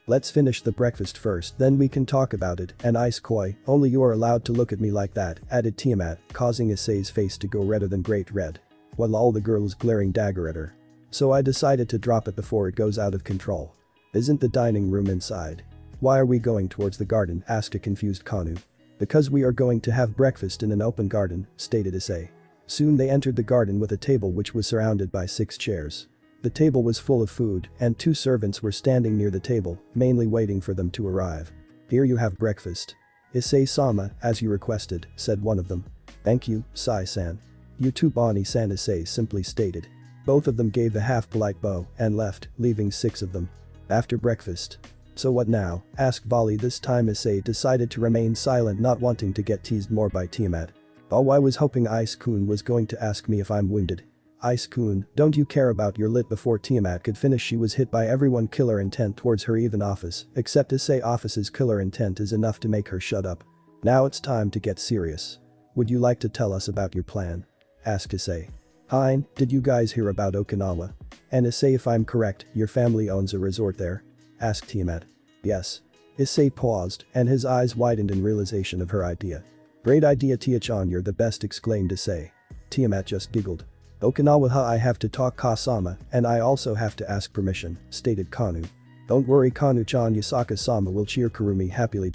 Speaker 1: Let's finish the breakfast first, then we can talk about it. And Ice-koi, only you are allowed to look at me like that, added Tiamat, causing Issei's face to go redder than great red. While all the girls glaring dagger at her. So I decided to drop it before it goes out of control. Isn't the dining room inside? Why are we going towards the garden? Asked a confused Kanu. Because we are going to have breakfast in an open garden, stated Issei. Soon they entered the garden with a table which was surrounded by 6 chairs. The table was full of food and 2 servants were standing near the table, mainly waiting for them to arrive. Here you have breakfast. Issei-sama, as you requested, said one of them. Thank you, Sai-san. You too, Bonnie-san, Issei simply stated. Both of them gave a half-polite bow and left, leaving 6 of them. After breakfast. So what now? Asked Bali. This time Issei decided to remain silent, not wanting to get teased more by Tiamat. Oh, I was hoping Ice-kun was going to ask me if I'm wounded. Ice-kun, don't you care about your lit? Before Tiamat could finish, she was hit by everyone. Killer intent towards her, even Office, except Issei. Office's killer intent is enough to make her shut up. Now it's time to get serious. Would you like to tell us about your plan? Asked Issei. Hein, did you guys hear about Okinawa? And Issei, if I'm correct, your family owns a resort there? Asked Tiamat. Yes. Issei paused and his eyes widened in realization of her idea. Great idea, Tia-chan, you're the best, exclaimed Issei. Tiamat just giggled. Okinawa, huh? I have to talk Ka-sama and I also have to ask permission, stated Kanu. Don't worry, Kanu-chan, Yasaka-sama will cheer Kurumi happily.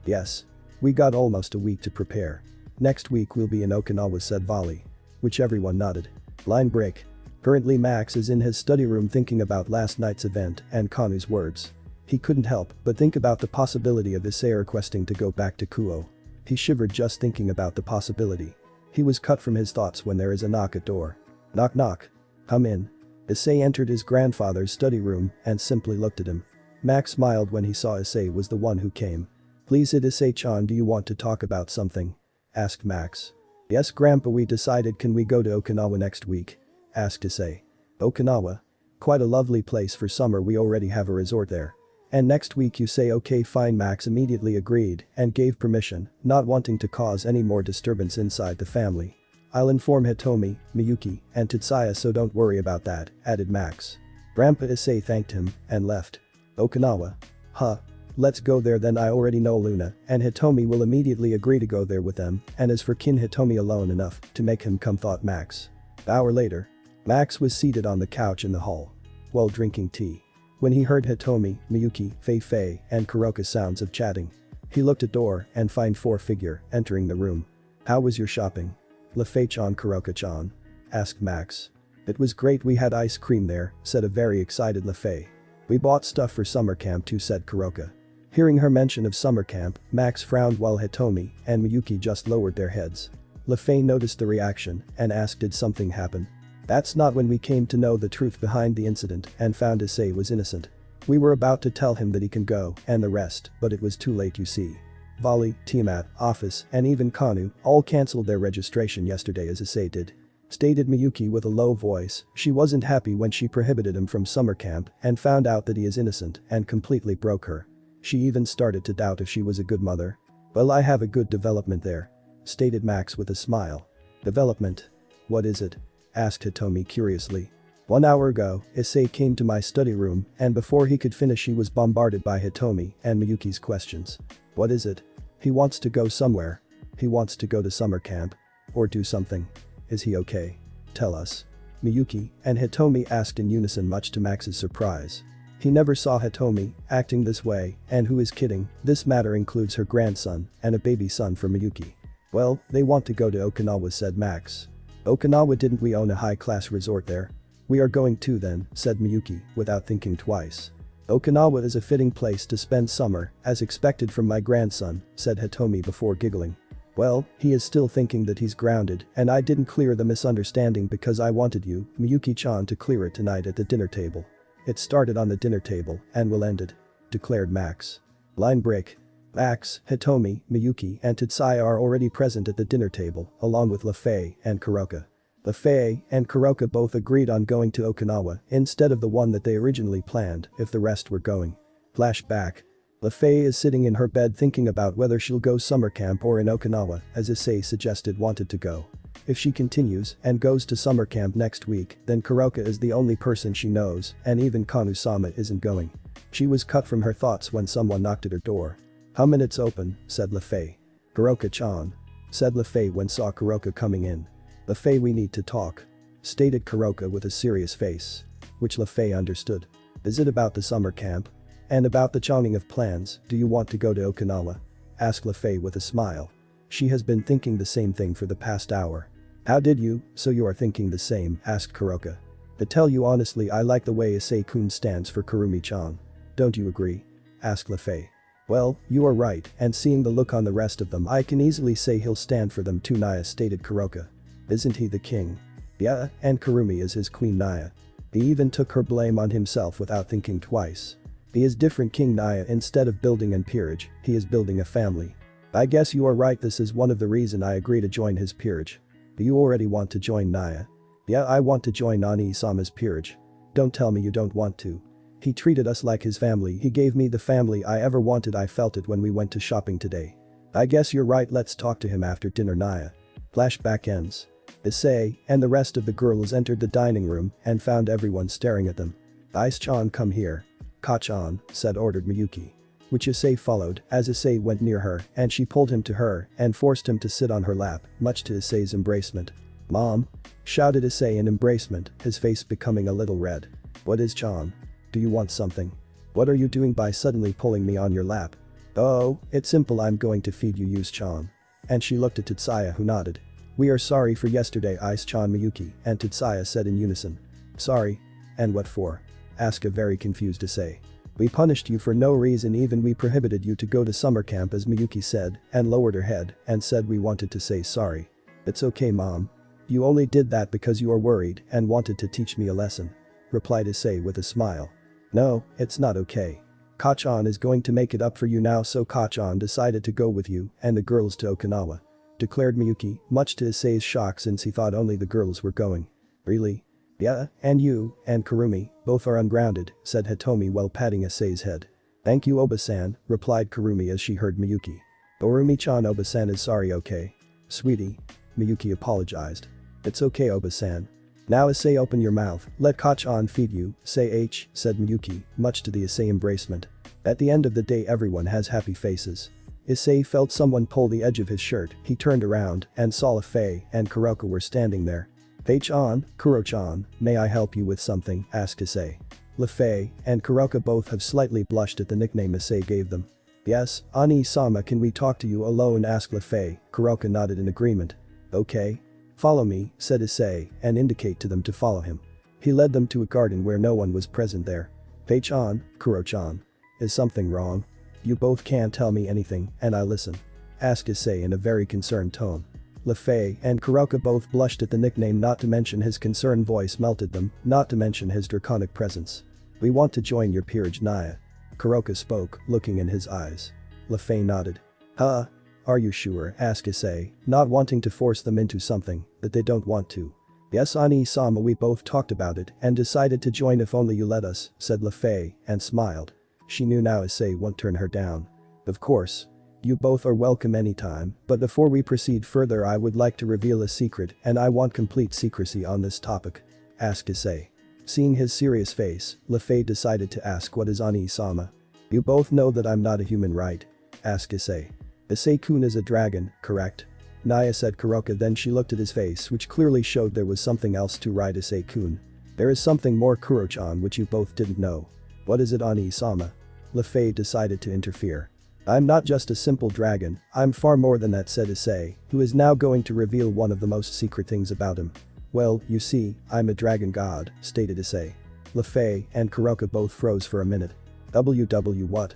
Speaker 1: Yes. We got almost a week to prepare. Next week we'll be in Okinawa, said Vali. Which everyone nodded. Line break. Currently Max is in his study room thinking about last night's event and Kanu's words. He couldn't help but think about the possibility of Issei requesting to go back to Kuo. He shivered just thinking about the possibility. He was cut from his thoughts when there is a knock at door. Knock knock. Come in. Issei entered his grandfather's study room and simply looked at him. Max smiled when he saw Issei was the one who came. Please, Issei-chan, do you want to talk about something? Asked Max. Yes, Grandpa, we decided can we go to Okinawa next week? Asked Issei. Okinawa? quite a lovely place for summer, we already have a resort there. And next week you say okay fine. Max immediately agreed and gave permission, not wanting to cause any more disturbance inside the family. I'll inform Hitomi, Miyuki, and Tatsuya so don't worry about that, added Max. Grandpa Issei thanked him and left. Okinawa. Huh. Let's go there then. I already know Luna, and Hitomi will immediately agree to go there with them, and as for Kin Hitomi alone enough to make him come, thought Max. An hour later. Max was seated on the couch in the hall while drinking tea. When he heard Hitomi, Miyuki, Fei, and Kuroka's sounds of chatting. He looked at door and find 4-figure entering the room. How was your shopping? Lefei-chan, Kuroka-chan? Asked Max. It was great, we had ice cream there, said a very excited Lefei. We bought stuff for summer camp too, said Kuroka. Hearing her mention of summer camp, Max frowned while Hitomi and Miyuki just lowered their heads. Lefei noticed the reaction and asked, did something happen? That's not when we came to know the truth behind the incident and found Issei was innocent. We were about to tell him that he can go and the rest, but it was too late, you see. Volley, Tiamat, Office, and even Kanu all cancelled their registration yesterday as Issei did. Stated Miyuki with a low voice. She wasn't happy when she prohibited him from summer camp and found out that he is innocent and completely broke her. She even started to doubt if she was a good mother. Well, I have a good development there. Stated Max with a smile. Development? What is it? Asked Hitomi curiously. 1 hour ago, Issei came to my study room and before he could finish he was bombarded by Hitomi and Miyuki's questions. What is it? He wants to go somewhere. He wants to go to summer camp. Or do something. Is he okay? Tell us. Miyuki and Hitomi asked in unison, much to Max's surprise. He never saw Hitomi acting this way, and who is kidding, this matter includes her grandson and a baby son for Miyuki. Well, they want to go to Okinawa, said Max. Okinawa, didn't we own a high-class resort there? We are going to then, said Miyuki without thinking twice. Okinawa is a fitting place to spend summer, as expected from my grandson, said Hitomi before giggling. Well, he is still thinking that he's grounded and I didn't clear the misunderstanding because I wanted you, Miyuki-chan, to clear it tonight at the dinner table. It started on the dinner table and will end it, declared Max. Line break. Max, Hitomi, Miyuki and Tatsuya are already present at the dinner table, along with Lefei and Kuroka. Lefei and Kuroka both agreed on going to Okinawa instead of the one that they originally planned if the rest were going. Flashback. Lefei is sitting in her bed thinking about whether she'll go summer camp or in Okinawa, as Issei suggested wanted to go. If she continues and goes to summer camp next week, then Kuroka is the only person she knows, and even Kanu-sama isn't going. She was cut from her thoughts when someone knocked at her door. How minutes open, said Lefei. Kuroka-chan. Said Lefei when saw Kuroka coming in. Lefei, we need to talk. Stated Kuroka with a serious face. Which Lefei understood. Is it about the summer camp? And about the changing of plans, do you want to go to Okinawa? Asked Lefei with a smile. She has been thinking the same thing for the past hour. How did you, so you are thinking the same, asked Kuroka. To tell you honestly, I like the way Issei-kun stands for Kurumi-chan. Don't you agree? Asked Lefei. Well, you are right, and seeing the look on the rest of them I can easily say he'll stand for them too, Naya stated Kuroka. Isn't he the king? Yeah, and Kurumi is his queen, Naya. He even took her blame on himself without thinking twice. He is different, King Naya. Instead of building an peerage, he is building a family. I guess you are right, this is one of the reason I agree to join his peerage. Do you already want to join, Naya? Yeah, I want to join Nani-sama's peerage. Don't tell me you don't want to. He treated us like his family, he gave me the family I ever wanted, I felt it when we went to shopping today. I guess you're right, let's talk to him after dinner, Naya. Flashback ends. Issei and the rest of the girls entered the dining room and found everyone staring at them. Ice-chan, come here. Ka-chan, ordered Miyuki. Which Issei followed as Issei went near her and she pulled him to her and forced him to sit on her lap, much to Issei's embracement. Mom? Shouted Issei in embracement, his face becoming a little red. What is, Chan? Do you want something? What are you doing by suddenly pulling me on your lap? Oh, it's simple, I'm going to feed you, Use-chan. And she looked at Tatsuya, who nodded. We are sorry for yesterday, Ice-chan, Miyuki and Tatsuya said in unison. Sorry? And what for? Asked a very confused Issei. We punished you for no reason, even we prohibited you to go to summer camp, as Miyuki said and lowered her head and said we wanted to say sorry. It's okay, Mom. You only did that because you are worried and wanted to teach me a lesson. Replied Issei with a smile. No, it's not okay. Ka-chan is going to make it up for you now, so Ka-chan decided to go with you and the girls to Okinawa. Declared Miyuki, much to Issei's shock since he thought only the girls were going. Really? Yeah, and you, and Kurumi, both are ungrounded, said Hitomi while patting Issei's head. Thank you Oba-san, replied Kurumi as she heard Miyuki. Urumi-chan Oba-san is sorry okay? Sweetie. Miyuki apologized. It's okay Oba-san. Now Issei open your mouth, let Ka-chan feed you, say H, said Miyuki, much to the Issei embracement. At the end of the day everyone has happy faces. Issei felt someone pull the edge of his shirt, he turned around and saw Lefei and Kuroka were standing there. H-chan, Kuro-chan, may I help you with something, asked Issei. Lefei and Kuroka both have slightly blushed at the nickname Issei gave them. Yes, Ani-sama can we talk to you alone asked Lefei, Kuroka nodded in agreement. Okay. Follow me, said Issei, and indicate to them to follow him. He led them to a garden where no one was present there. Pei-chan, Kuro-chan. Is something wrong? You both can't tell me anything, and I listen. Asked Issei in a very concerned tone. Lefei and Kuroka both blushed at the nickname not to mention his concerned voice melted them, not to mention his draconic presence. We want to join your peerage Naya. Kuroka spoke, looking in his eyes. Lefei nodded. Huh? Are you sure? Asked Issei, not wanting to force them into something that they don't want to. Yes Ani-sama we both talked about it and decided to join if only you let us, said Lefei, and smiled. She knew now Issei won't turn her down. Of course. You both are welcome anytime, but before we proceed further I would like to reveal a secret and I want complete secrecy on this topic. Asked Issei. Seeing his serious face, Lefei decided to ask what is Ani-sama. You both know that I'm not a human right? Asked Issei. Issei-kun is a dragon, correct? Naya said Kuroka then she looked at his face which clearly showed there was something else to right Issei-kun. There is something more Kuro-chan which you both didn't know. What is it Ani-sama? Lefei decided to interfere. I'm not just a simple dragon, I'm far more than that said Issei, who is now going to reveal one of the most secret things about him. Well, you see, I'm a dragon god, stated Issei. Lefei and Kuroka both froze for a minute. WW what?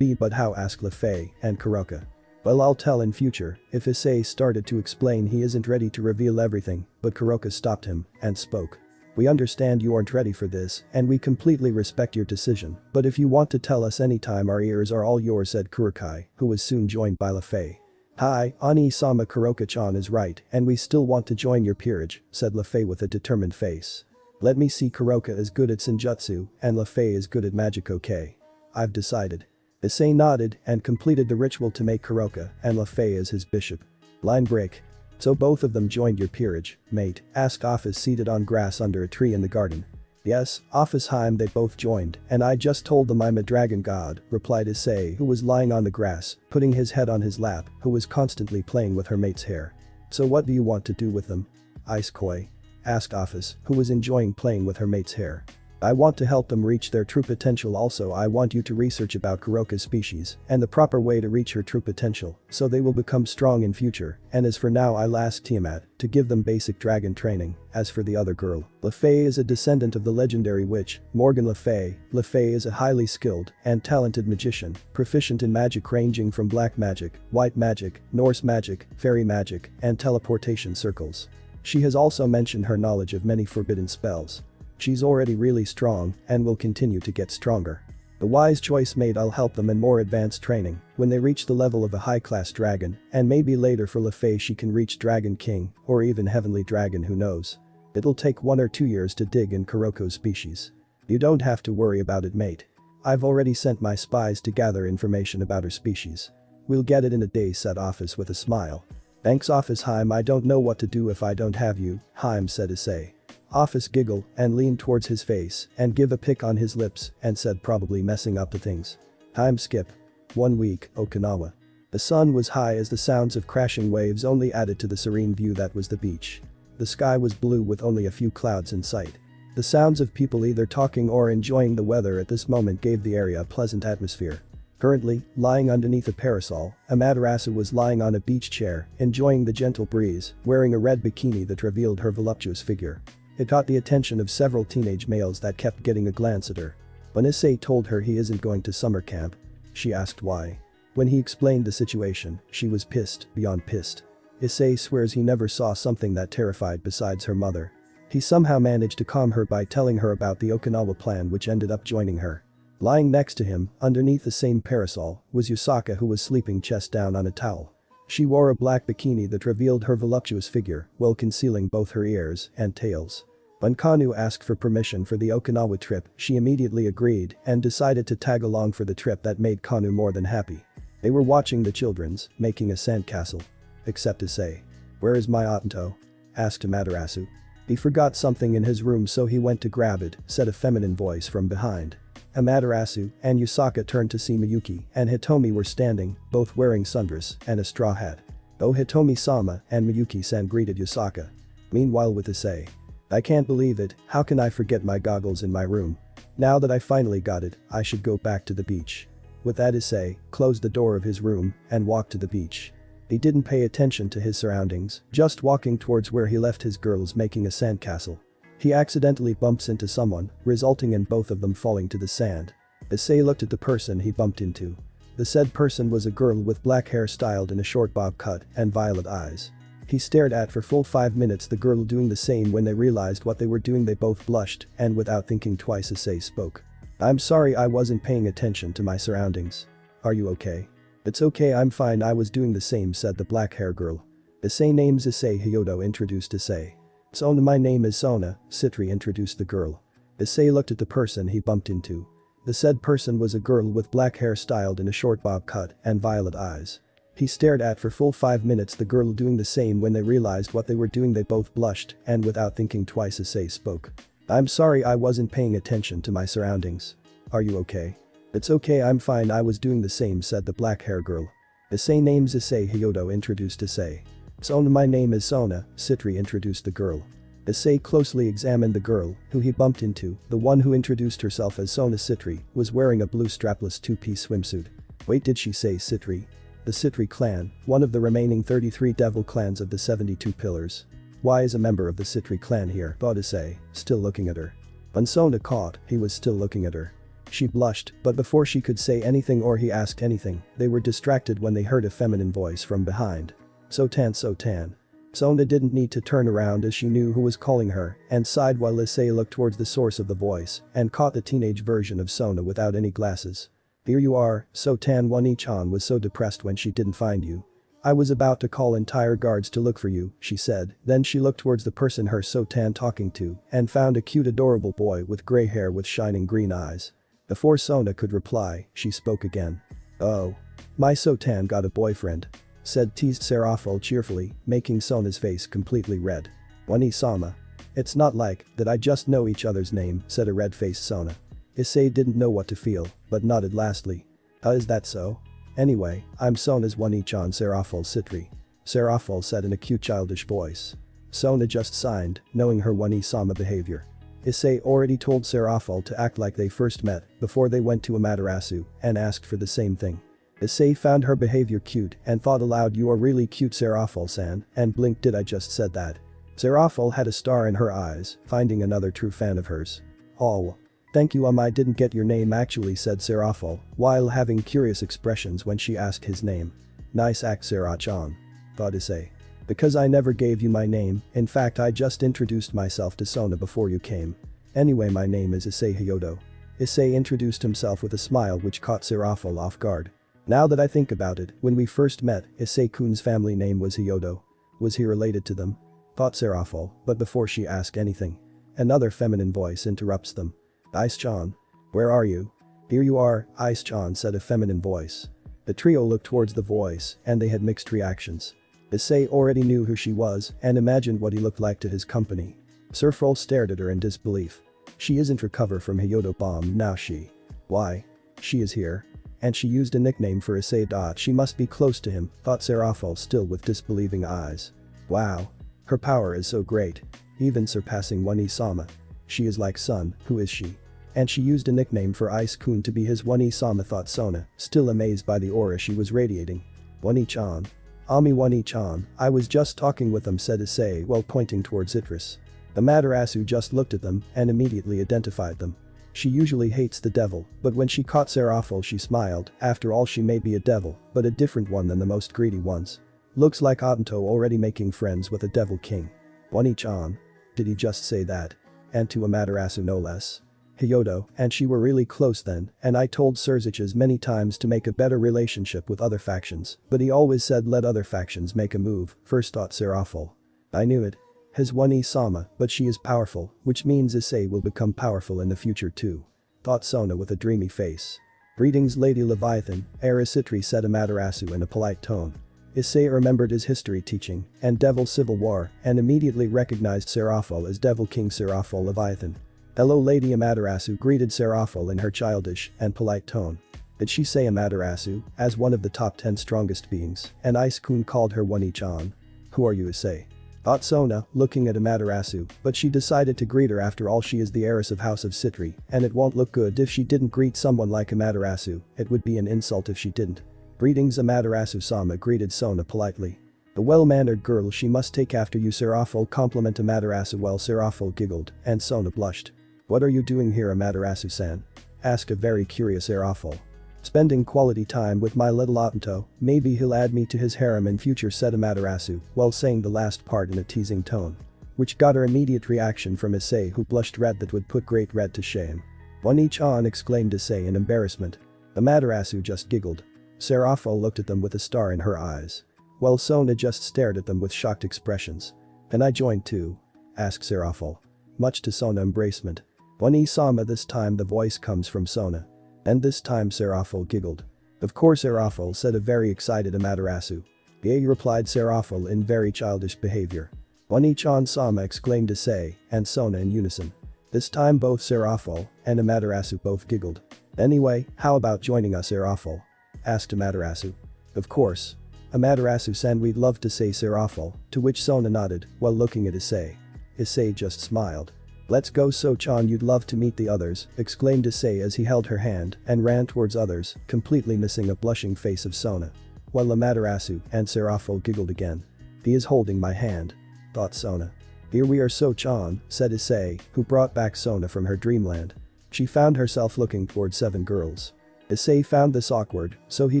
Speaker 1: But how asked Lefei and Kuroka. Well I'll tell in future, if Issei started to explain he isn't ready to reveal everything, but Kuroka stopped him and spoke. We understand you aren't ready for this and we completely respect your decision, but if you want to tell us anytime our ears are all yours said Kurokai, who was soon joined by Lefei. Hi, Ani-sama Kuroka-chan is right and we still want to join your peerage, said Lefei with a determined face. Let me see Kuroka is good at Senjutsu and Lefei is good at magic okay? I've decided. Issei nodded and completed the ritual to make Kuroka and Lefei as his bishop. Line break. So both of them joined your peerage, mate, asked Office seated on grass under a tree in the garden. Yes, Office Heim they both joined and I just told them I'm a dragon god, replied Issei who was lying on the grass, putting his head on his lap, who was constantly playing with her mate's hair. So what do you want to do with them? Ice koi? Asked Office, who was enjoying playing with her mate's hair. I want to help them reach their true potential also I want you to research about Kuroka's species and the proper way to reach her true potential so they will become strong in future and as for now I'll ask Tiamat to give them basic dragon training. As for the other girl, Lefei is a descendant of the legendary witch, Morgan Lefei. Lefei is a highly skilled and talented magician, proficient in magic ranging from black magic, white magic, Norse magic, fairy magic, and teleportation circles. She has also mentioned her knowledge of many forbidden spells. She's already really strong and will continue to get stronger. The wise choice made I'll help them in more advanced training when they reach the level of a high-class dragon and maybe later for Lefei she can reach Dragon King or even Heavenly Dragon who knows. It'll take 1 or 2 years to dig in Kuroko's species. You don't have to worry about it mate. I've already sent my spies to gather information about her species. We'll get it in a day said Office with a smile. Thanks Office Heim I don't know what to do if I don't have you, Heim said Issei. Office giggled and leaned towards his face and give a pick on his lips and said probably messing up the things. Time skip. 1 week, Okinawa. The sun was high as the sounds of crashing waves only added to the serene view that was the beach. The sky was blue with only a few clouds in sight. The sounds of people either talking or enjoying the weather at this moment gave the area a pleasant atmosphere. Currently, lying underneath a parasol, Amaterasu was lying on a beach chair, enjoying the gentle breeze, wearing a red bikini that revealed her voluptuous figure. It caught the attention of several teenage males that kept getting a glance at her. When Issei told her he isn't going to summer camp, she asked why. When he explained the situation, she was pissed, beyond pissed. Issei swears he never saw something that terrified besides her mother. He somehow managed to calm her by telling her about the Okinawa plan which ended up joining her. Lying next to him, underneath the same parasol, was Yusaka who was sleeping chest down on a towel. She wore a black bikini that revealed her voluptuous figure while concealing both her ears and tails. When Kanu asked for permission for the Okinawa trip, she immediately agreed and decided to tag along for the trip. That made Kanu more than happy. They were watching the children's making a sandcastle. Except Issei. "Where is my Otanto?" asked Amaterasu. "He forgot something in his room so he went to grab it," said a feminine voice from behind. Amaterasu and Yusaka turned to see Miyuki and Hitomi were standing, both wearing sundress and a straw hat. Oh, Hitomi-sama and Miyuki-san greeted Yusaka. Meanwhile with Issei. "I can't believe it, how can I forget my goggles in my room? Now that I finally got it, I should go back to the beach." With that, Issei closed the door of his room and walked to the beach. He didn't pay attention to his surroundings, just walking towards where he left his girls making a sandcastle. He accidentally bumps into someone, resulting in both of them falling to the sand. Issei looked at the person he bumped into. The said person was a girl with black hair styled in a short bob cut and violet eyes. He stared at for full 5 minutes, the girl doing the same. When they realized what they were doing, they both blushed, and without thinking twice, Issei spoke. "I'm sorry, I wasn't paying attention to my surroundings. Are you okay?" "It's okay, I'm fine, I was doing the same," said the black hair girl. "Issei name's Issei," Hyoudou introduced Issei. "Sona, my name is Sona," Citri introduced the girl. Issei looked at the person he bumped into. The said person was a girl with black hair styled in a short bob cut and violet eyes. He stared at for full 5 minutes, the girl doing the same. When they realized what they were doing, they both blushed, and without thinking twice, Issei spoke. "I'm sorry, I wasn't paying attention to my surroundings. Are you okay?" "It's okay, I'm fine, I was doing the same," said the black hair girl. "Issei name's Issei," Hyoudou introduced Issei. "Sona, my name is Sona," Citri introduced the girl. Issei closely examined the girl who he bumped into. The one who introduced herself as Sona, Citri, was wearing a blue strapless two-piece swimsuit. "Wait, did she say Citri?" The Citri clan, one of the remaining 33 devil clans of the 72 pillars. "Why is a member of the Citri clan here?" thought Issei, still looking at her. When Sona caught, he was still looking at her. She blushed, but before she could say anything or he asked anything, they were distracted when they heard a feminine voice from behind. "Sotan, Sotan." Sona didn't need to turn around as she knew who was calling her and sighed while Issei looked towards the source of the voice and caught the teenage version of Sona without any glasses. "Here you are, Sotan." Wani-chan was so depressed when she didn't find you. "I was about to call entire guards to look for you," she said. Then she looked towards the person her Sotan talking to and found a cute adorable boy with grey hair with shining green eyes. Before Sona could reply, she spoke again. "Oh. My Sotan got a boyfriend," said teased Serafal cheerfully, making Sona's face completely red. "Wani-sama. It's not like that, I just know each other's name," said a red-faced Sona. Issei didn't know what to feel, but nodded lastly. Is that so? Anyway, I'm Sona's Wani-chan." Serafal Citri. Serafal said in a cute childish voice. Sona just signed, knowing her Wani-sama behavior. Issei already told Serafal to act like they first met before they went to Amaterasu and asked for the same thing. Issei found her behavior cute and thought aloud, "You are really cute, Serafal-san," and blinked. "Did I just said that?" Serafal had a star in her eyes, finding another true fan of hers. "Oh. Thank you, I didn't get your name actually," said Serafal, while having curious expressions when she asked his name. "Nice act, Sera-chan," thought Issei. "Because I never gave you my name, in fact I just introduced myself to Sona before you came. Anyway, my name is Issei Hyoudou." Issei introduced himself with a smile which caught Serafal off guard. Now that I think about it, when we first met, Issei-kun's family name was Hyoudou. Was he related to them? Thought Serafal, but before she asked anything, another feminine voice interrupts them. "Ice-chan. Where are you?" "Here you are, Ice-chan," said a feminine voice. The trio looked towards the voice and they had mixed reactions. Issei already knew who she was and imagined what he looked like to his company. Serafal stared at her in disbelief. She isn't recovered from Hyoudou bomb now, she. Why? She is here. And she used a nickname for Issei. She must be close to him, thought Serafal still with disbelieving eyes. Wow. Her power is so great. Even surpassing Wani-sama. She is like Sun, who is she? And she used a nickname for Ice-kun to be his Wani-sama, thought Sona, still amazed by the aura she was radiating. "Wani-chan. Ami Wani-chan, I was just talking with them," said Issei while pointing towards Citrus. Amaterasu just looked at them and immediately identified them. She usually hates the devil, but when she caught Serafal she smiled. After all, she may be a devil, but a different one than the most greedy ones. Looks like Otanto already making friends with a devil king. Wani-chan. Did he just say that? And to Amaterasu no less. Hyoudou and she were really close then, and I told Surziches many times to make a better relationship with other factions, but he always said let other factions make a move first, thought Serafal. I knew it. his one-sama, but she is powerful, which means Issei will become powerful in the future too. Thought Sona with a dreamy face. Greetings Lady Leviathan, Arisitri said Amaterasu in a polite tone. Issei remembered his history teaching and Devil Civil War and immediately recognized Seraphol as Devil King Seraphol Leviathan. Hello Lady Amaterasu greeted Seraphol in her childish and polite tone. Did she say Amaterasu, as one of the top 10 strongest beings, and Ice-kun called her One-chan? Who are you Issei? Thought Sona, looking at Amaterasu, but she decided to greet her after all she is the heiress of House of Citri, and it won't look good if she didn't greet someone like Amaterasu, it would be an insult if she didn't. Greetings Amaterasu-sama greeted Sona politely. The well-mannered girl she must take after you Seraphol compliment Amaterasu while Seraphol giggled, and Sona blushed. What are you doing here Amaterasu-san? Asked a very curious Seraphol. Spending quality time with my little Otanto, maybe he'll add me to his harem in future said Amaterasu while saying the last part in a teasing tone. Which got her immediate reaction from Issei who blushed red that would put great red to shame. One-chan exclaimed Issei in embarrassment. Amaterasu just giggled. Seraphol looked at them with a star in her eyes. While Sona just stared at them with shocked expressions. Can I join too? Asked Seraphol. Much to Sona's embracement. One-sama this time the voice comes from Sona. And this time Seraphol giggled. Of course Seraphol said a very excited Amaterasu. Yay replied Seraphol in very childish behavior. One-chan sama exclaimed Issei and Sona in unison. This time both Seraphol and Amaterasu both giggled. Anyway, how about joining us Seraphol? Asked Amaterasu. Of course. Amaterasu-san we'd love to say Seraphol, to which Sona nodded while looking at Issei. Issei just smiled. Let's go So-chan you'd love to meet the others, exclaimed Issei as he held her hand and ran towards others, completely missing a blushing face of Sona. While Amaterasu and Seraphol giggled again. He is holding my hand. Thought Sona. Here we are So-chan, said Issei, who brought back Sona from her dreamland. She found herself looking towards 7 girls. Issei found this awkward, so he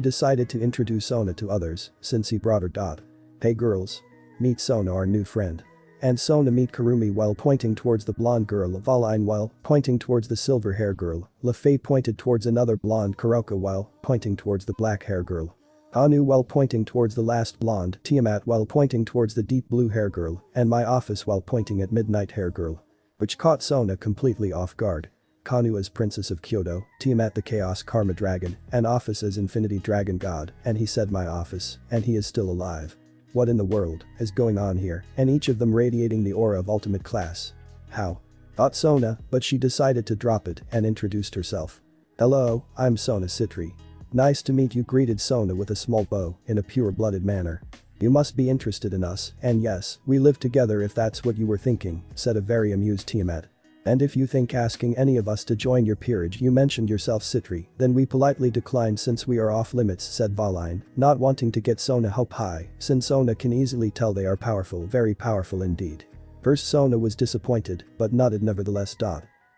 Speaker 1: decided to introduce Sona to others, since he brought her. Hey girls. Meet Sona our new friend. And Sona meet Kurumi while pointing towards the blonde girl Valine while pointing towards the silver hair girl. Lefei pointed towards another blonde Kuroka while pointing towards the black hair girl. Anu while pointing towards the last blonde Tiamat while pointing towards the deep blue hair girl and my office while pointing at midnight hair girl. Which caught Sona completely off guard. Kanu as Princess of Hyoudou, Tiamat the Chaos Karma Dragon, and Office as Infinity Dragon God, and he said my office, and he is still alive. What in the world is going on here, and each of them radiating the aura of ultimate class. How? Thought Sona, but she decided to drop it and introduced herself. Hello, I'm Sona Citri. Nice to meet you greeted Sona with a small bow in a pure-blooded manner. You must be interested in us, and yes, we live together if that's what you were thinking, said a very amused Tiamat. And if you think asking any of us to join your peerage you mentioned yourself Citri, then we politely decline since we are off limits said Valine, not wanting to get Sona hope high, since Sona can easily tell they are powerful very powerful indeed. First Sona was disappointed, but nodded nevertheless.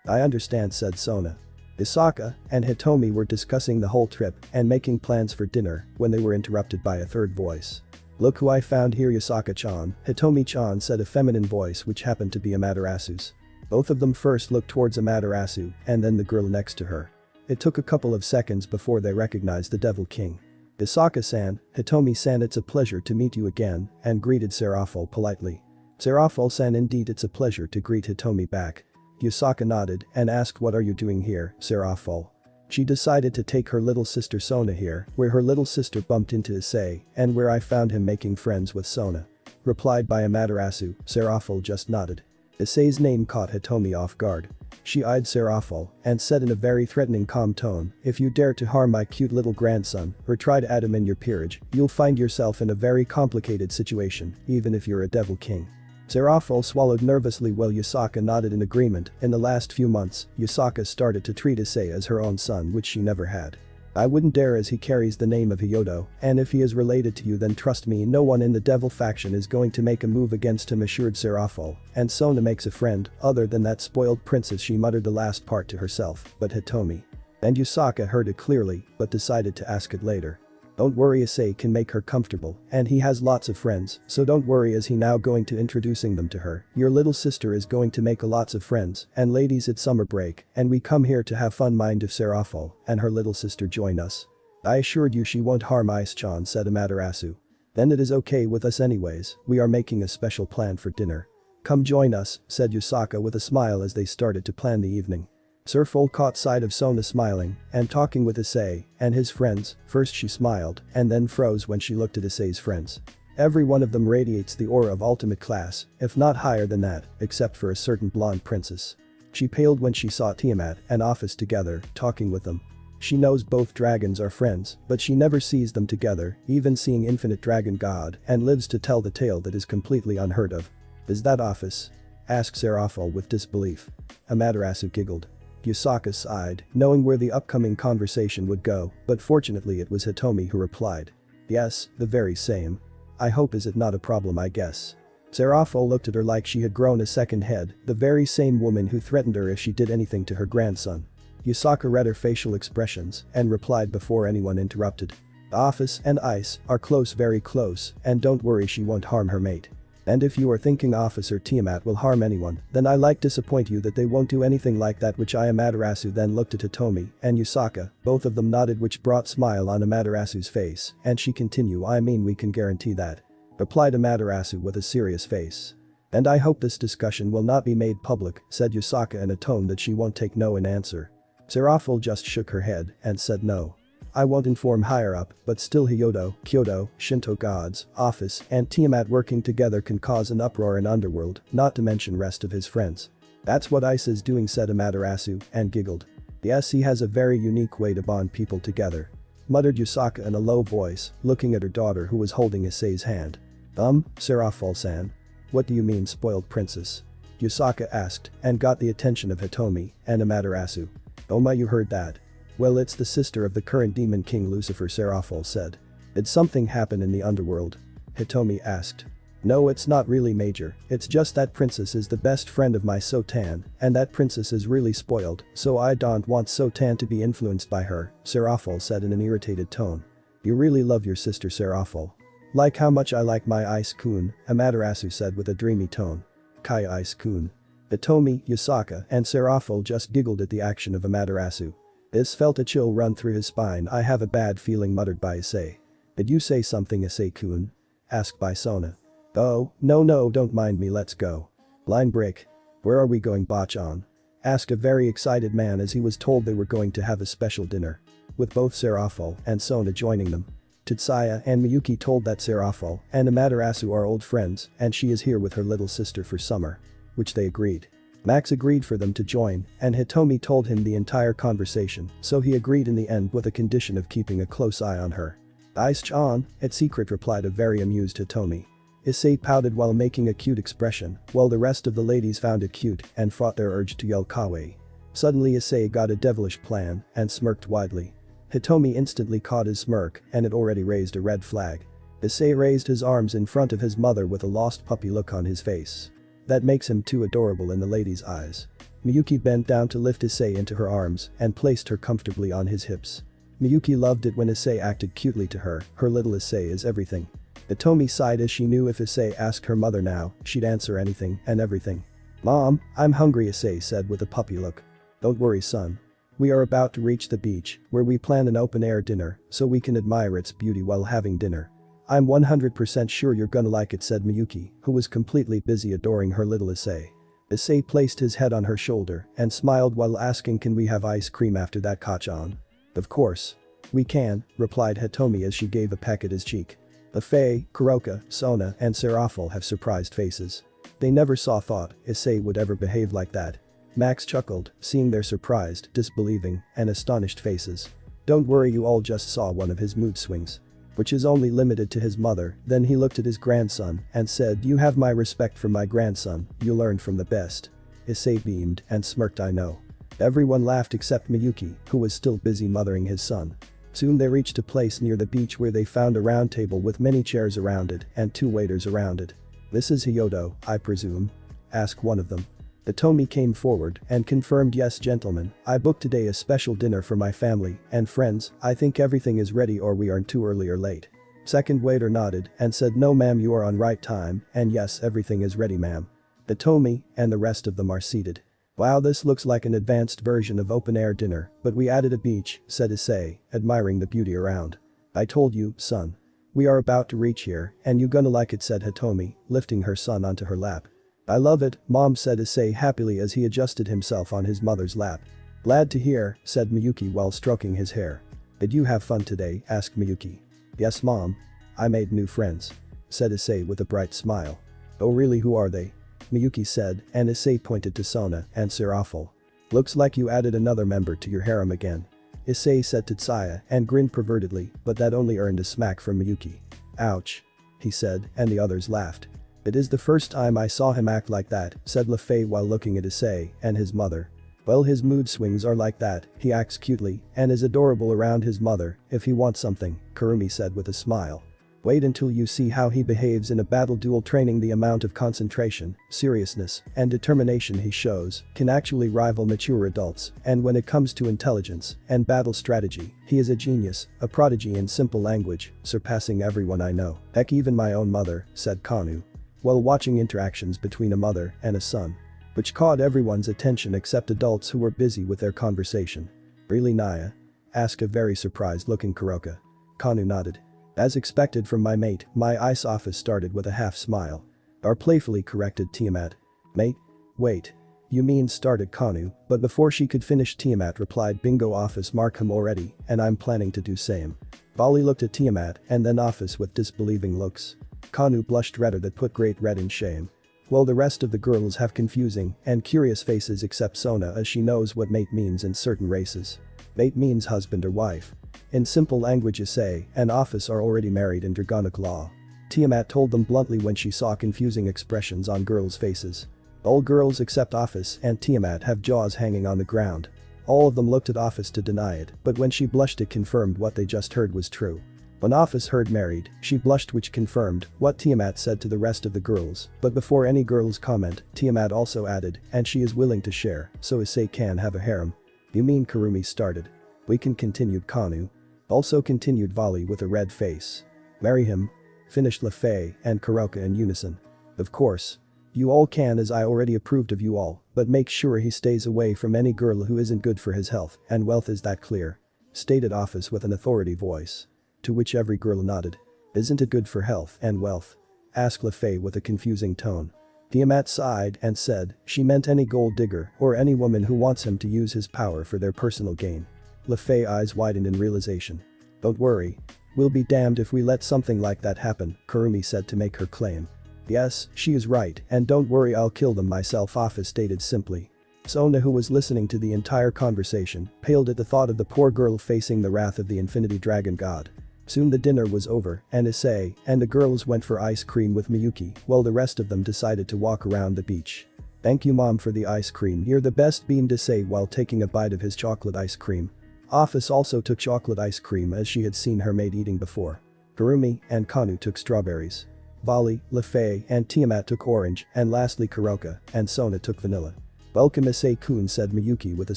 Speaker 1: I understand said Sona. Isaka and Hitomi were discussing the whole trip and making plans for dinner when they were interrupted by a third voice. Look who I found here Yasaka-chan, Hitomi-chan said a feminine voice which happened to be Amaterasu's. Both of them first looked towards Amaterasu and then the girl next to her. It took a couple of seconds before they recognized the Devil King. Isaka-san, Hitomi-san it's a pleasure to meet you again, and greeted Seraphol politely. Seraphol-san indeed it's a pleasure to greet Hitomi back. Yasaka nodded and asked what are you doing here, Seraphol? She decided to take her little sister Sona here, where her little sister bumped into Issei and where I found him making friends with Sona. Replied by Amaterasu, Seraphol just nodded. Issei's name caught Hitomi off guard. She eyed Seraphol and said in a very threatening calm tone, if you dare to harm my cute little grandson or try to add him in your peerage, you'll find yourself in a very complicated situation, even if you're a devil king. Seraphol swallowed nervously while Yasaka nodded in agreement. In the last few months, Yasaka started to treat Issei as her own son which she never had. I wouldn't dare as he carries the name of Hyoudou, and if he is related to you then trust me no one in the devil faction is going to make a move against him assured Seraphol, and Sona makes a friend, other than that spoiled princess she muttered the last part to herself, but Hitomi. And Yasaka heard it clearly, but decided to ask it later. Don't worry Issei can make her comfortable, and he has lots of friends, so don't worry as he now going to introducing them to her. Your little sister is going to make lots of friends, and ladies it's summer break, and we come here to have fun mind if Seraphol and her little sister join us. I assured you she won't harm Ice-chan said Amaterasu. Then it is okay with us anyways, we are making a special plan for dinner. "Come join us," said Yusaka with a smile as they started to plan the evening. Surful caught sight of Sona smiling and talking with Issei and his friends. First she smiled and then froze when she looked at Issei's friends. Every one of them radiates the aura of ultimate class, if not higher than that, except for a certain blonde princess. She paled when she saw Tiamat and Office together, talking with them. She knows both dragons are friends, but she never sees them together, even seeing Infinite Dragon God, and lives to tell the tale that is completely unheard of. "Is that Office?" asked Seraphol with disbelief. Amaterasu giggled. Yusaka sighed, knowing where the upcoming conversation would go, but fortunately it was Hitomi who replied. "Yes, the very same. I hope is it not a problem I guess." Seraphol looked at her like she had grown a second head, the very same woman who threatened her if she did anything to her grandson. Yusaka read her facial expressions and replied before anyone interrupted. "Office and Ice are close, very close, and don't worry, she won't harm her mate. And if you are thinking Office or Tiamat will harm anyone, then I like disappoint you that they won't do anything like that." Which Amaterasu then looked at Hitomi and Yusaka, both of them nodded, which brought smile on Amaterasu's face, and she continued, "I mean we can guarantee that," replied Amaterasu with a serious face. "And I hope this discussion will not be made public," said Yusaka in a tone that she won't take no in answer. Seraphol just shook her head and said no. "I won't inform higher up, but still Hyoudou, Kyoto, Shinto gods, Office, and Tiamat working together can cause an uproar in Underworld, not to mention rest of his friends." "That's what Ice is doing," said Amaterasu, and giggled. "Yes, he has a very unique way to bond people together," muttered Yusaka in a low voice, looking at her daughter who was holding Issei's hand. Seraphol-san. What do you mean, spoiled princess?" Yusaka asked, and got the attention of Hitomi and Amaterasu. "Oh my, you heard that? Well, it's the sister of the current Demon King Lucifer," Seraphol said. "Did something happen in the underworld?" Hitomi asked. "No, it's not really major, it's just that princess is the best friend of my Sotan, and that princess is really spoiled, so I don't want Sotan to be influenced by her," Seraphol said in an irritated tone. "You really love your sister, Seraphol." "Like how much I like my Ice-kun," Amaterasu said with a dreamy tone. "Kaya Ice-kun." Hitomi, Yusaka, and Seraphol just giggled at the action of Amaterasu. This felt a chill run through his spine. "I have a bad feeling," muttered by Issei. "Did you say something, Issei-kun?" asked by Sona. "Oh, no, don't mind me, let's go." "Line break. Where are we going, Bachan?" asked a very excited man as he was told they were going to have a special dinner. With both Seraphol and Sona joining them. Tetsuya and Miyuki told that Seraphol and Amaterasu are old friends and she is here with her little sister for summer. Which they agreed. Max agreed for them to join, and Hitomi told him the entire conversation, so he agreed in the end with a condition of keeping a close eye on her. "Ice-chan, it's secret," replied a very amused Hitomi. Issei pouted while making a cute expression, while the rest of the ladies found it cute and fought their urge to yell kawaii. Suddenly Issei got a devilish plan and smirked widely. Hitomi instantly caught his smirk and it already raised a red flag. Issei raised his arms in front of his mother with a lost puppy look on his face. That makes him too adorable in the lady's eyes. Miyuki bent down to lift Issei into her arms and placed her comfortably on his hips. Miyuki loved it when Issei acted cutely to her little Issei is everything. Hitomi sighed as she knew if Issei asked her mother now, she'd answer anything and everything. "Mom, I'm hungry," Issei said with a puppy look. "Don't worry, son. We are about to reach the beach, where we plan an open-air dinner, so we can admire its beauty while having dinner. I'm 100% sure you're gonna like it," said Miyuki, who was completely busy adoring her little Issei. Issei placed his head on her shoulder and smiled while asking, "Can we have ice cream after that, Kachan?" "Of course. We can," replied Hitomi as she gave a peck at his cheek. The Fae, Kuroka, Sona, and Seraphol have surprised faces. They never thought Issei would ever behave like that. Max chuckled, seeing their surprised, disbelieving, and astonished faces. "Don't worry, you all just saw one of his mood swings. Which is only limited to his mother." Then he looked at his grandson and said, "You have my respect for my grandson, you learned from the best." Issei beamed and smirked, "I know." Everyone laughed except Miyuki, who was still busy mothering his son. Soon they reached a place near the beach where they found a round table with many chairs around it and 2 waiters around it. "This is Hyoudou, I presume?" asked one of them. Hitomi came forward and confirmed, "Yes, gentlemen, I booked today a special dinner for my family and friends. I think everything is ready or we aren't too early or late." Second waiter nodded and said, "No ma'am, you are on right time, and yes, everything is ready ma'am." Hitomi and the rest of them are seated. "Wow, this looks like an advanced version of open-air dinner, but we added a beach," said Issei, admiring the beauty around. "I told you, son. We are about to reach here, and you gonna like it," said Hitomi, lifting her son onto her lap. I love it, Mom said Issei happily as he adjusted himself on his mother's lap. Glad to hear, said Miyuki while stroking his hair. Did you have fun today, asked Miyuki. Yes mom. I made new friends, said Issei with a bright smile. Oh really, who are they? Miyuki said, and Issei pointed to Sona and Serafal. Looks like you added another member to your harem again. Issei said to Tsaya and grinned pervertedly, but that only earned a smack from Miyuki. Ouch. He said, and the others laughed. It is the first time I saw him act like that, said Lefei while looking at Issei and his mother. Well, his mood swings are like that, he acts cutely and is adorable around his mother if he wants something, Kurumi said with a smile. Wait until you see how he behaves in a battle duel training. The amount of concentration, seriousness, and determination he shows can actually rival mature adults, and when it comes to intelligence and battle strategy, he is a genius, a prodigy in simple language, surpassing everyone I know. Heck, even my own mother, said Kanu. While watching interactions between a mother and a son, which caught everyone's attention except adults who were busy with their conversation. Really, Naya? Asked a very surprised looking Kuroka. Kanu nodded. As expected from my mate, my ice office started with a half smile. Or playfully corrected Tiamat. Mate? Wait. You mean started Kanu, but before she could finish Tiamat replied bingo office Markham already, and I'm planning to do same. Bali looked at Tiamat and then office with disbelieving looks. Kanu blushed redder that put great red in shame. While the rest of the girls have confusing and curious faces except Sona as she knows what mate means in certain races. Mate means husband or wife. In simple language Issei and Office are already married in Dragonic law. Tiamat told them bluntly when she saw confusing expressions on girls' faces. All girls except Office and Tiamat have jaws hanging on the ground. All of them looked at Office to deny it, but when she blushed it confirmed what they just heard was true. When Office heard married, she blushed, which confirmed what Tiamat said to the rest of the girls, but before any girls comment, Tiamat also added, and she is willing to share, so Issei can have a harem. You mean Kurumi started? We can, continued Kanu. Also continued Vali with a red face. Marry him? Finished Lefei and Kuroka in unison. Of course. You all can, as I already approved of you all, but make sure he stays away from any girl who isn't good for his health and wealth, is that clear? Stated Office with an authority voice. To which every girl nodded. Isn't it good for health and wealth? Asked Lefei with a confusing tone. Tiamat sighed and said she meant any gold digger or any woman who wants him to use his power for their personal gain. Lefei's eyes widened in realization. Don't worry. We'll be damned if we let something like that happen, Kurumi said to make her claim. Yes, she is right, and don't worry, I'll kill them myself, Office stated simply. Sona, who was listening to the entire conversation, paled at the thought of the poor girl facing the wrath of the Infinity Dragon God. Soon the dinner was over and Issei and the girls went for ice cream with Miyuki while the rest of them decided to walk around the beach. Thank you mom for the ice cream, you're the best, beamed Issei while taking a bite of his chocolate ice cream. Office also took chocolate ice cream as she had seen her maid eating before. Kurumi and Kanu took strawberries. Vali, Lefei and Tiamat took orange, and lastly Kuroka and Sona took vanilla. Welcome Issei-kun, said Miyuki with a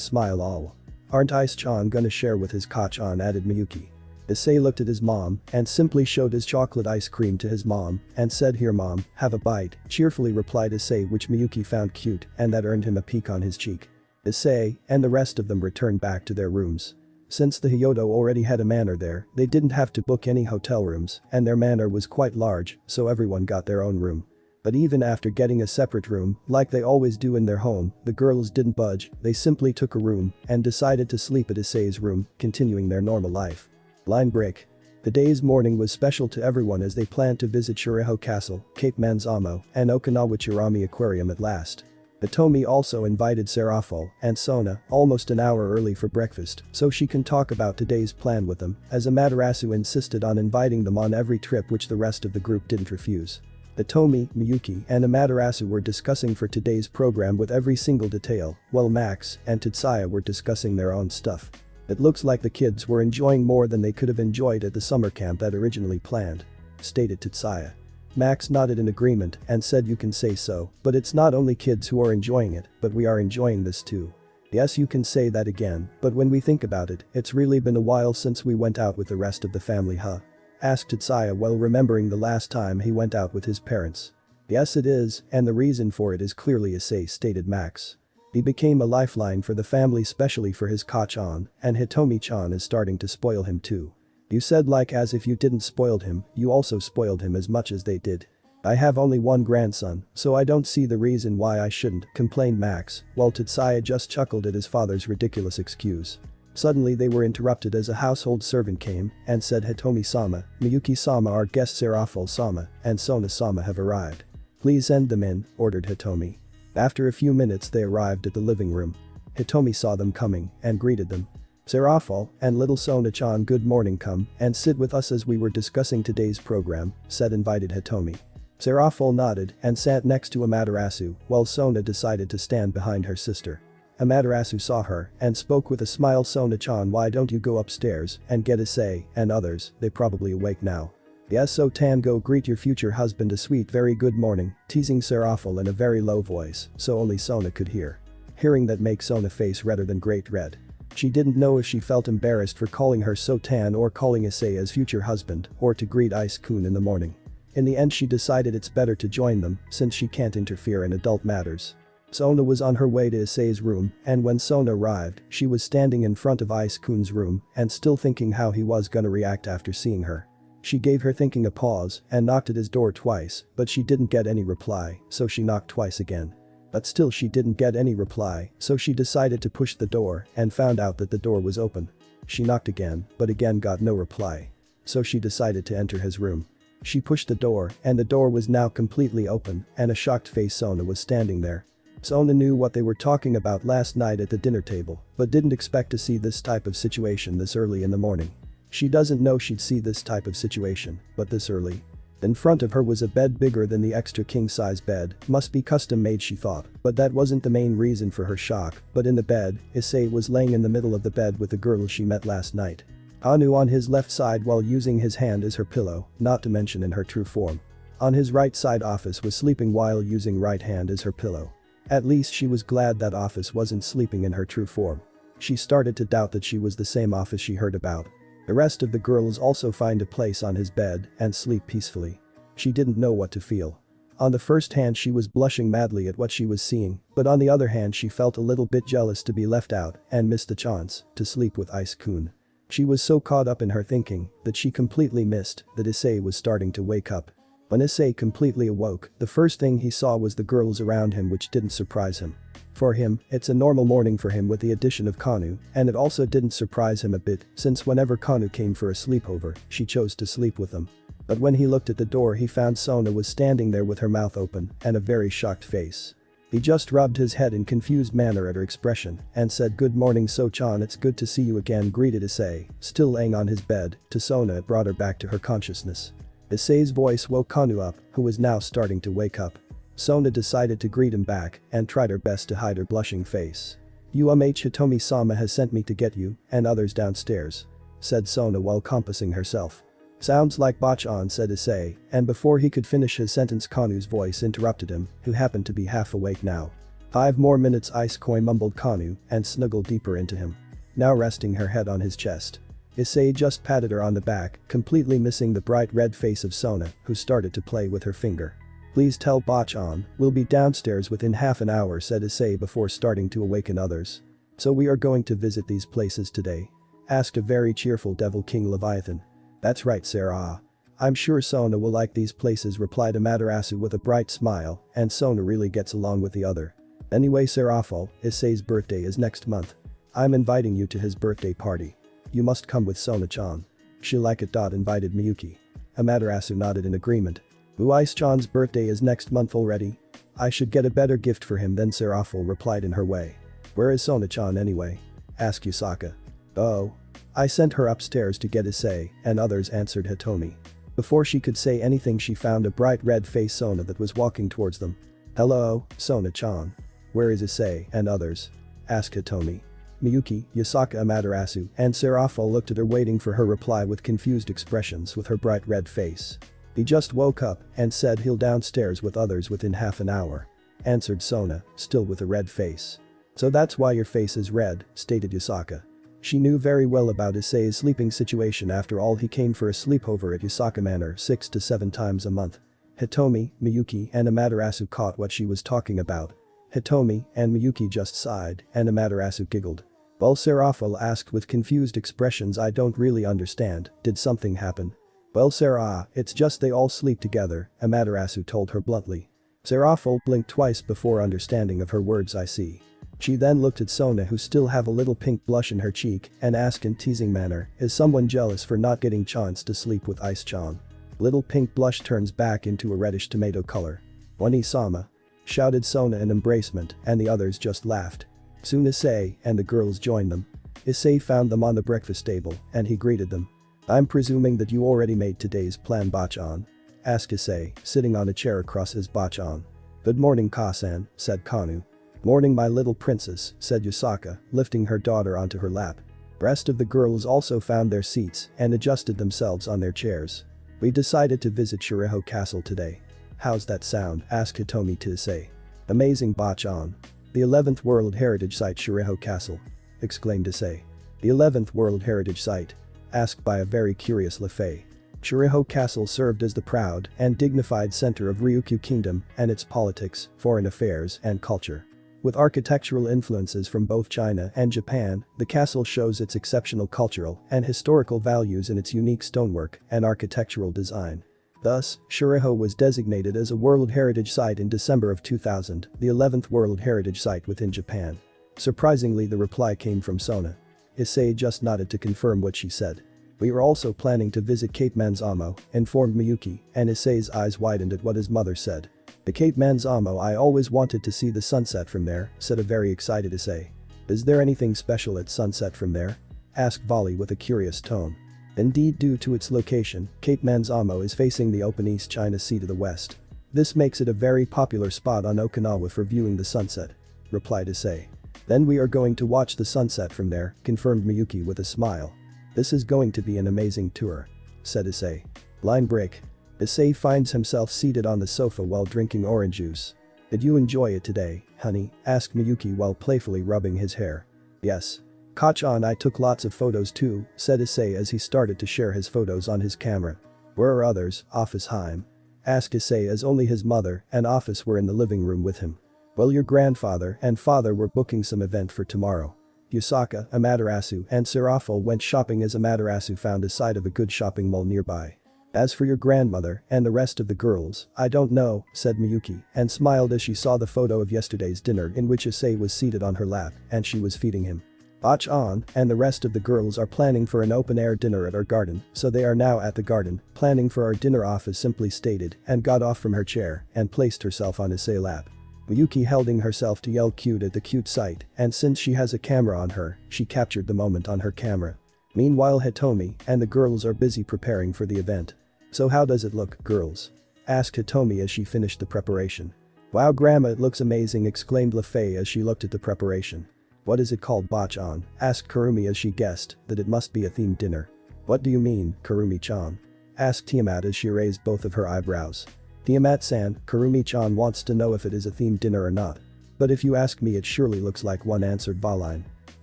Speaker 1: smile. All. Aren't Ice-chan gonna share with his Ka-chan, added Miyuki. Issei looked at his mom and simply showed his chocolate ice cream to his mom and said, here mom, have a bite, cheerfully replied Issei, which Miyuki found cute and that earned him a peek on his cheek. Issei and the rest of them returned back to their rooms. Since the Hyoudou already had a manor there, they didn't have to book any hotel rooms and their manor was quite large, so everyone got their own room. But even after getting a separate room, like they always do in their home, the girls didn't budge, they simply took a room and decided to sleep at Issei's room, continuing their normal life. Line break. The day's morning was special to everyone as they planned to visit Shuriho Castle, Cape Manzamo, and Okinawa Chirami Aquarium at last. Hitomi also invited Serafal and Sona almost an hour early for breakfast so she can talk about today's plan with them, as Amaterasu insisted on inviting them on every trip, which the rest of the group didn't refuse. Hitomi, Miyuki and Amaterasu were discussing for today's program with every single detail, while Max and Tetsuya were discussing their own stuff. It looks like the kids were enjoying more than they could have enjoyed at the summer camp that originally planned. Stated Tetsuya. Max nodded in agreement and said, you can say so, but it's not only kids who are enjoying it, but we are enjoying this too. Yes, you can say that again, but when we think about it, it's really been a while since we went out with the rest of the family, huh? Asked Tetsuya while remembering the last time he went out with his parents. Yes it is, and the reason for it is clearly Issei, stated Max. He became a lifeline for the family, especially for his Ka-chan, and Hitomi-chan is starting to spoil him too. You said like as if you didn't spoiled him, you also spoiled him as much as they did. I have only one grandson, so I don't see the reason why I shouldn't, complained Max, while Tetsuya just chuckled at his father's ridiculous excuse. Suddenly they were interrupted as a household servant came and said Hitomi-sama, Miyuki-sama, our guest Serafal-sama, and Sona-sama have arrived. Please send them in, ordered Hitomi. After a few minutes they arrived at the living room. Hitomi saw them coming and greeted them. Serafal and little Sona-chan, good morning, come and sit with us as we were discussing today's program, said invited Hitomi. Serafal nodded and sat next to Amaterasu while Sona decided to stand behind her sister. Amaterasu saw her and spoke with a smile, Sona-chan, why don't you go upstairs and get Issei and others, they probably awake now. Yes, so Tan, go greet your future husband a sweet very good morning, teasing Serafal in a very low voice so only Sona could hear. Hearing that makes Sona face redder than great red. She didn't know if she felt embarrassed for calling her so Tan or calling Issei as future husband or to greet Ice-kun in the morning. In the end she decided it's better to join them since she can't interfere in adult matters. Sona was on her way to Issei's room and when Sona arrived she was standing in front of Ice-kun's room and still thinking how he was gonna react after seeing her. She gave her thinking a pause and knocked at his door twice but she didn't get any reply so she knocked twice again. But still she didn't get any reply so she decided to push the door and found out that the door was open. She knocked again but again got no reply. So she decided to enter his room. She pushed the door and the door was now completely open and a shocked face Sona was standing there. Sona knew what they were talking about last night at the dinner table but didn't expect to see this type of situation this early in the morning. She doesn't know she'd see this type of situation, but this early. In front of her was a bed bigger than the extra king-size bed, must be custom made she thought, but that wasn't the main reason for her shock, but in the bed, Issei was laying in the middle of the bed with the girl she met last night. Anu on his left side while using his hand as her pillow, not to mention in her true form. On his right side Office was sleeping while using right hand as her pillow. At least she was glad that Office wasn't sleeping in her true form. She started to doubt that she was the same Office she heard about. The rest of the girls also find a place on his bed and sleep peacefully. She didn't know what to feel. On the first hand she was blushing madly at what she was seeing, but on the other hand she felt a little bit jealous to be left out and missed the chance to sleep with Ice-kun. She was so caught up in her thinking that she completely missed that Issei was starting to wake up. When Issei completely awoke, the first thing he saw was the girls around him, which didn't surprise him. For him, it's a normal morning for him with the addition of Kanu, and it also didn't surprise him a bit since whenever Kanu came for a sleepover, she chose to sleep with him. But when he looked at the door he found Sona was standing there with her mouth open and a very shocked face. He just rubbed his head in confused manner at her expression and said, good morning So-chan, it's good to see you again, greeted Issei, still laying on his bed. To Sona it brought her back to her consciousness. Issei's voice woke Kanu up, who was now starting to wake up. Sona decided to greet him back and tried her best to hide her blushing face. Hitomi-sama has sent me to get you and others downstairs, said Sona while compassing herself. Sounds like Bachan, said Issei, and before he could finish his sentence Kanu's voice interrupted him, who happened to be half awake now. 5 more minutes, Ice-koi, mumbled Kanu and snuggled deeper into him. Now resting her head on his chest. Issei just patted her on the back, completely missing the bright red face of Sona, who started to play with her finger. Please tell Bachan, we'll be downstairs within half an hour, said Issei before starting to awaken others. So we are going to visit these places today? Asked a very cheerful Devil King Leviathan. That's right, Sarah. I'm sure Sona will like these places, replied Amaterasu with a bright smile, and Sona really gets along with the other. Anyway, Serafal, Issei's birthday is next month. I'm inviting you to his birthday party. You must come with Sona-chan. She'll like it. Invited Miyuki. Amaterasu nodded in agreement. Ice-chan's birthday is next month already? I should get a better gift for him than Serafal replied in her way. Where is Sona-chan anyway? Asked Yusaka. Oh. I sent her upstairs to get Issei and others, answered Hitomi. Before she could say anything she found a bright red face Sona that was walking towards them. Hello, Sona-chan. Where is Issei and others? Asked Hitomi. Miyuki, Yusaka, Amaterasu, and Serafal looked at her waiting for her reply with confused expressions with her bright red face. He just woke up and said he'll downstairs with others within half an hour. Answered Sona, still with a red face. So that's why your face is red, stated Yusaka. She knew very well about Issei's sleeping situation. After all, he came for a sleepover at Yusaka Manor 6 to 7 times a month. Hitomi, Miyuki and Amaterasu caught what she was talking about. Hitomi and Miyuki just sighed and Amaterasu giggled. Serafal asked with confused expressions, I don't really understand, did something happen? Well Sarah, it's just they all sleep together, Amaterasu told her bluntly. Seraphil blinked twice before understanding of her words. I see. She then looked at Sona, who still have a little pink blush in her cheek, and asked in teasing manner, is someone jealous for not getting chance to sleep with Ice-chan? Little pink blush turns back into a reddish tomato color. Wani-sama, shouted Sona in embracement, and the others just laughed. Soon Issei and the girls joined them. Issei found them on the breakfast table, and he greeted them. I'm presuming that you already made today's plan, Bachan? Asked Issei, sitting on a chair across his Bachan. Good morning, Kasan, said Kanu. Morning, my little princess, said Yusaka, lifting her daughter onto her lap. The rest of the girls also found their seats and adjusted themselves on their chairs. We decided to visit Shuriho Castle today. How's that sound? Asked Hitomi to Issei. Amazing, Bachan. The 11th World Heritage Site, Shuriho Castle, exclaimed Issei. The 11th World Heritage Site? Asked by a very curious Lefei. Shuriho Castle served as the proud and dignified center of Ryukyu Kingdom and its politics, foreign affairs, and culture. With architectural influences from both China and Japan, the castle shows its exceptional cultural and historical values in its unique stonework and architectural design. Thus, Shuriho was designated as a World Heritage Site in December of 2000, the 11th World Heritage Site within Japan. Surprisingly, the reply came from Sona. Issei just nodded to confirm what she said. We are also planning to visit Cape Manzamo, informed Miyuki, and Issei's eyes widened at what his mother said. The Cape Manzamo, I always wanted to see the sunset from there, said a very excited Issei. Is there anything special at sunset from there? Asked Volley with a curious tone. Indeed, due to its location, Cape Manzamo is facing the open East China Sea to the west. This makes it a very popular spot on Okinawa for viewing the sunset, replied Issei. Then we are going to watch the sunset from there, confirmed Miyuki with a smile. This is going to be an amazing tour, said Issei. Line break. Issei finds himself seated on the sofa while drinking orange juice. Did you enjoy it today, honey? Asked Miyuki while playfully rubbing his hair. Yes. Kachan, I took lots of photos too, said Issei as he started to share his photos on his camera. Where are others, Office Heim? Asked Issei as only his mother and Office were in the living room with him. Well, your grandfather and father were booking some event for tomorrow. Yusaka, Amaterasu, and Seraphil went shopping as Amaterasu found a site of a good shopping mall nearby. As for your grandmother and the rest of the girls, I don't know, said Miyuki, and smiled as she saw the photo of yesterday's dinner in which Issei was seated on her lap and she was feeding him. Bachan and the rest of the girls are planning for an open-air dinner at our garden, so they are now at the garden, planning for our dinner, Office simply stated, and got off from her chair and placed herself on Issei's lap. Miyuki holding herself to yell cute at the cute sight, and since she has a camera on her, she captured the moment on her camera. Meanwhile, Hitomi and the girls are busy preparing for the event. So how does it look, girls? Asked Hitomi as she finished the preparation. Wow, Grandma, it looks amazing, exclaimed Lefei as she looked at the preparation. What is it called, Bachan? Asked Kurumi as she guessed that it must be a themed dinner. What do you mean, Kurumi-chan? Asked Tiamat as she raised both of her eyebrows. Tiamat-san, Kurumi-chan wants to know if it is a themed dinner or not. But if you ask me, it surely looks like one, answered Valine.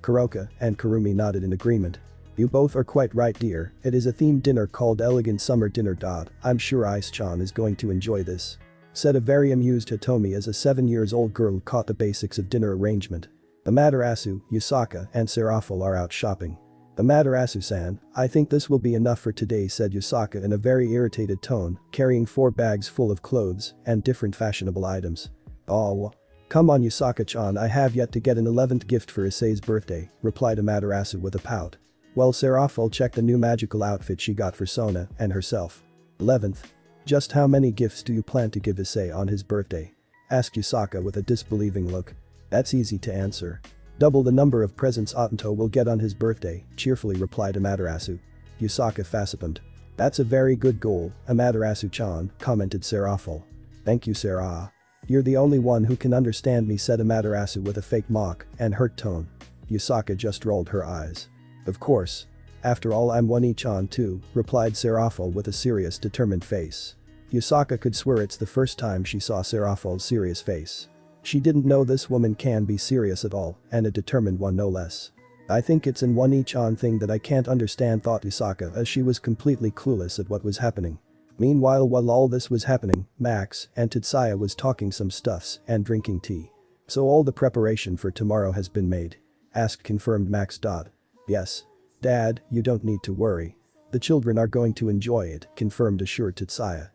Speaker 1: Kuroka and Kurumi nodded in agreement. You both are quite right, dear, it is a themed dinner called Elegant Summer Dinner. I'm sure Ice-chan is going to enjoy this, said a very amused Hitomi as a 7-year-old girl caught the basics of dinner arrangement. Amaterasu, Yusaka, and Seraphil are out shopping. Amaterasu-san, I think this will be enough for today, said Yusaka in a very irritated tone, carrying 4 bags full of clothes and different fashionable items. Oh. Come on, Yusaka-chan, I have yet to get an 11th gift for Issei's birthday, replied Amaterasu with a pout. Well, Seraphil checked the new magical outfit she got for Sona and herself. 11th. Just how many gifts do you plan to give Issei on his birthday? Asked Yusaka with a disbelieving look. That's easy to answer. Double the number of presents Otanto will get on his birthday, cheerfully replied Amaterasu. Yusaka facepalmed. That's a very good goal, Amaterasu-chan, commented Seraphil. Thank you, Sarah. You're the only one who can understand me, said Amaterasu with a fake mock and hurt tone. Yusaka just rolled her eyes. Of course. After all, I'm Wani-chan too, replied Seraphil with a serious, determined face. Yusaka could swear it's the first time she saw Seraphil's serious face. She didn't know this woman can be serious at all, and a determined one no less. I think it's an Wani-chan thing that I can't understand, thought Yusaka as she was completely clueless at what was happening. Meanwhile, while all this was happening, Max and Tetsuya was talking some stuffs and drinking tea. So all the preparation for tomorrow has been made? Asked confirmed Max. Yes. Dad, you don't need to worry. The children are going to enjoy it, confirmed assured Tetsuya.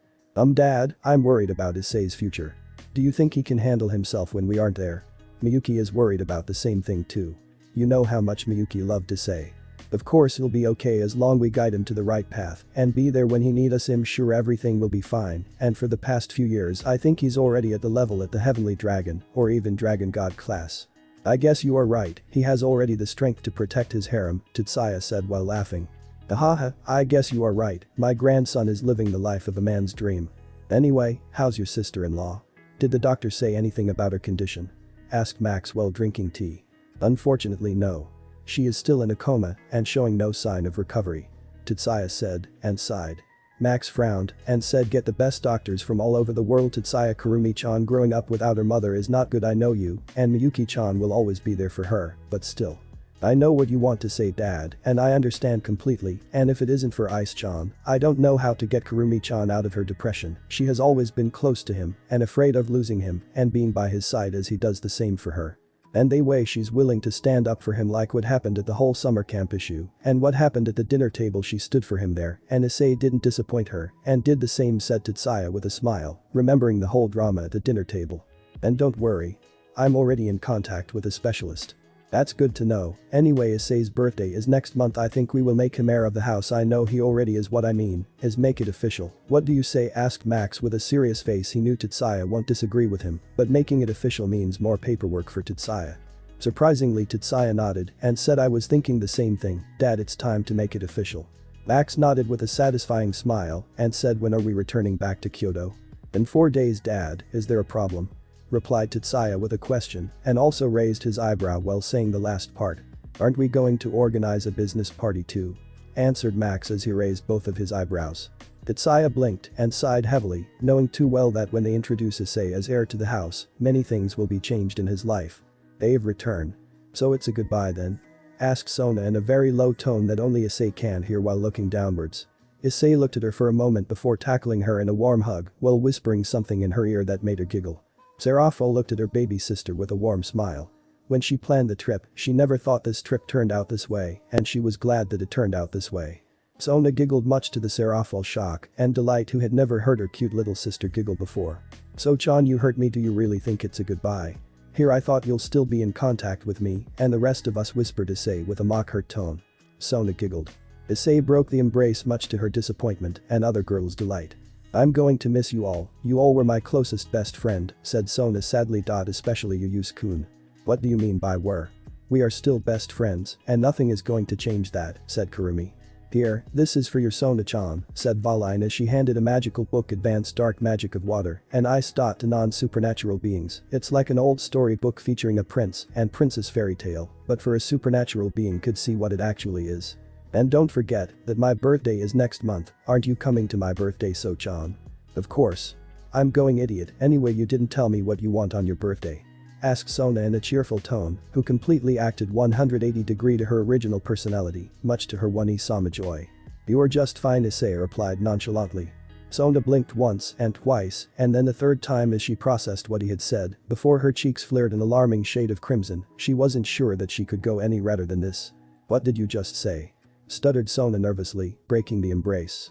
Speaker 1: Dad, I'm worried about Issei's future. Do you think he can handle himself when we aren't there? Miyuki is worried about the same thing too. You know how much Miyuki loved Issei. Of course he'll be okay as long we guide him to the right path and be there when he need us. I'm sure everything will be fine, and for the past few years I think he's already at the level at the heavenly dragon or even dragon god class. I guess you are right, he has already the strength to protect his harem, Tetsuya said while laughing. Ahaha, I guess you are right, my grandson is living the life of a man's dream. Anyway, how's your sister-in-law? Did the doctor say anything about her condition? Asked Max while drinking tea. Unfortunately no. She is still in a coma and showing no sign of recovery. Tetsuya said and sighed. Max frowned and said get the best doctors from all over the world. Tetsuya Kurumi-chan growing up without her mother is not good, I know you, and Miyuki-chan will always be there for her, but still. I know what you want to say, Dad, and I understand completely, and if it isn't for Ice-chan, I don't know how to get Kurumi-chan out of her depression. She has always been close to him and afraid of losing him and being by his side as he does the same for her. And the way she's willing to stand up for him, like what happened at the whole summer camp issue and what happened at the dinner table, she stood for him there, and Issei didn't disappoint her and did the same, said Tetsuya with a smile, remembering the whole drama at the dinner table. And don't worry. I'm already in contact with a specialist. That's good to know. Anyway, Issei's birthday is next month. I think we will make him heir of the house. I know he already is. What I mean is make it official. What do you say? Asked Max with a serious face. He knew Tetsuya won't disagree with him, but making it official means more paperwork for Tetsuya. Surprisingly, Tetsuya nodded and said, I was thinking the same thing, Dad, it's time to make it official. Max nodded with a satisfying smile and said, when are we returning back to Kyoto? In 4 days, Dad, is there a problem? Replied Tetsuya with a question and also raised his eyebrow while saying the last part. Aren't we going to organize a business party too? Answered Max as he raised both of his eyebrows. Tetsuya blinked and sighed heavily, knowing too well that when they introduce Issei as heir to the house, many things will be changed in his life. They've returned. So it's a goodbye then? Asked Sona in a very low tone that only Issei can hear while looking downwards. Issei looked at her for a moment before tackling her in a warm hug while whispering something in her ear that made her giggle. Serafo looked at her baby sister with a warm smile. When she planned the trip, she never thought this trip turned out this way, and she was glad that it turned out this way. Sona giggled much to the Serafal's shock and delight, who had never heard her cute little sister giggle before. So-chan, you hurt me. Do you really think it's a goodbye? Here, I thought you'll still be in contact with me and the rest of us, whispered Issei with a mock-hurt tone. Sona giggled. Issei broke the embrace much to her disappointment and other girls' delight. I'm going to miss you all were my closest best friend, said Sona sadly. Especially you, Yusu-kun. What do you mean by were? We are still best friends and nothing is going to change that, said Kurumi. Here, this is for your Sona-chan, said Valine as she handed a magical book, Advanced Dark Magic of Water and Ice. To non-supernatural beings, it's like an old story book featuring a prince and princess fairy tale, but for a supernatural being could see what it actually is. And don't forget that my birthday is next month. Aren't you coming to my birthday, So-chan? Of course. I'm going, idiot. Anyway, you didn't tell me what you want on your birthday. Asked Sona in a cheerful tone, who completely acted 180 degrees to her original personality, much to her one-sama joy. You're just fine, Issei replied nonchalantly. Sona blinked once and twice and then the third time as she processed what he had said before her cheeks flared an alarming shade of crimson. She wasn't sure that she could go any redder than this. What did you just say? Stuttered Sona nervously, breaking the embrace.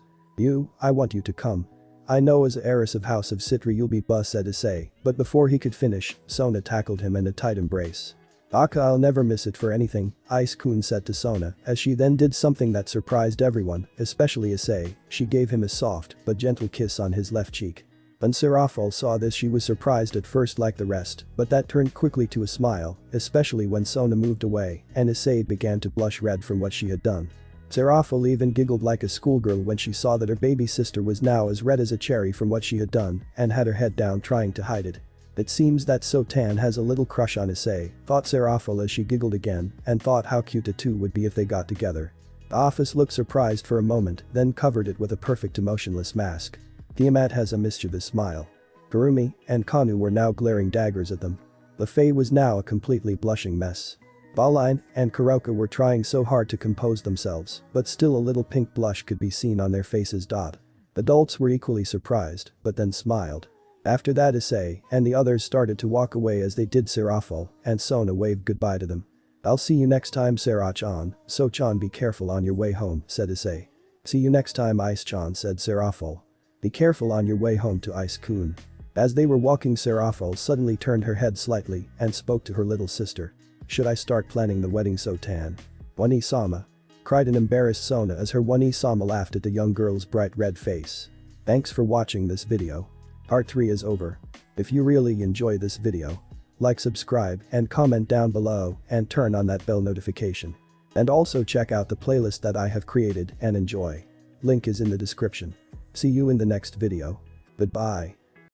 Speaker 1: I want you to come. I know as the heiress of House of Citri you'll be bus, said Issei, but before he could finish, Sona tackled him in a tight embrace. Aka, I'll never miss it for anything, Ice-kun said to Sona as she then did something that surprised everyone, especially Issei. She gave him a soft but gentle kiss on his left cheek. When Serafal saw this, she was surprised at first like the rest, but that turned quickly to a smile, especially when Sona moved away and Issei began to blush red from what she had done. Serafal even giggled like a schoolgirl when she saw that her baby sister was now as red as a cherry from what she had done and had her head down trying to hide it. It seems that So-tan has a little crush on Issei, thought Serafal as she giggled again and thought how cute the two would be if they got together. The office looked surprised for a moment, then covered it with a perfect emotionless mask. Tiamat has a mischievous smile. Kurumi and Kanu were now glaring daggers at them. The Fae was now a completely blushing mess. Baline and Kuroka were trying so hard to compose themselves, but still a little pink blush could be seen on their faces. Adults were equally surprised, but then smiled. After that, Issei and the others started to walk away as they did. Serafal and Sona waved goodbye to them. I'll see you next time, Sera-chan. So-chan, be careful on your way home, said Issei. See you next time, Ice-chan, said Serafal. Be careful on your way home to Ice-kun. As they were walking, Serafal suddenly turned her head slightly and spoke to her little sister. Should I start planning the wedding, Sotan? Wani-sama. Cried an embarrassed Sona as her Wani-sama laughed at the young girl's bright red face. Thanks for watching this video. Part 3 is over. If you really enjoy this video, like, subscribe, and comment down below and turn on that bell notification. And also check out the playlist that I have created and enjoy. Link is in the description. See you in the next video. Goodbye.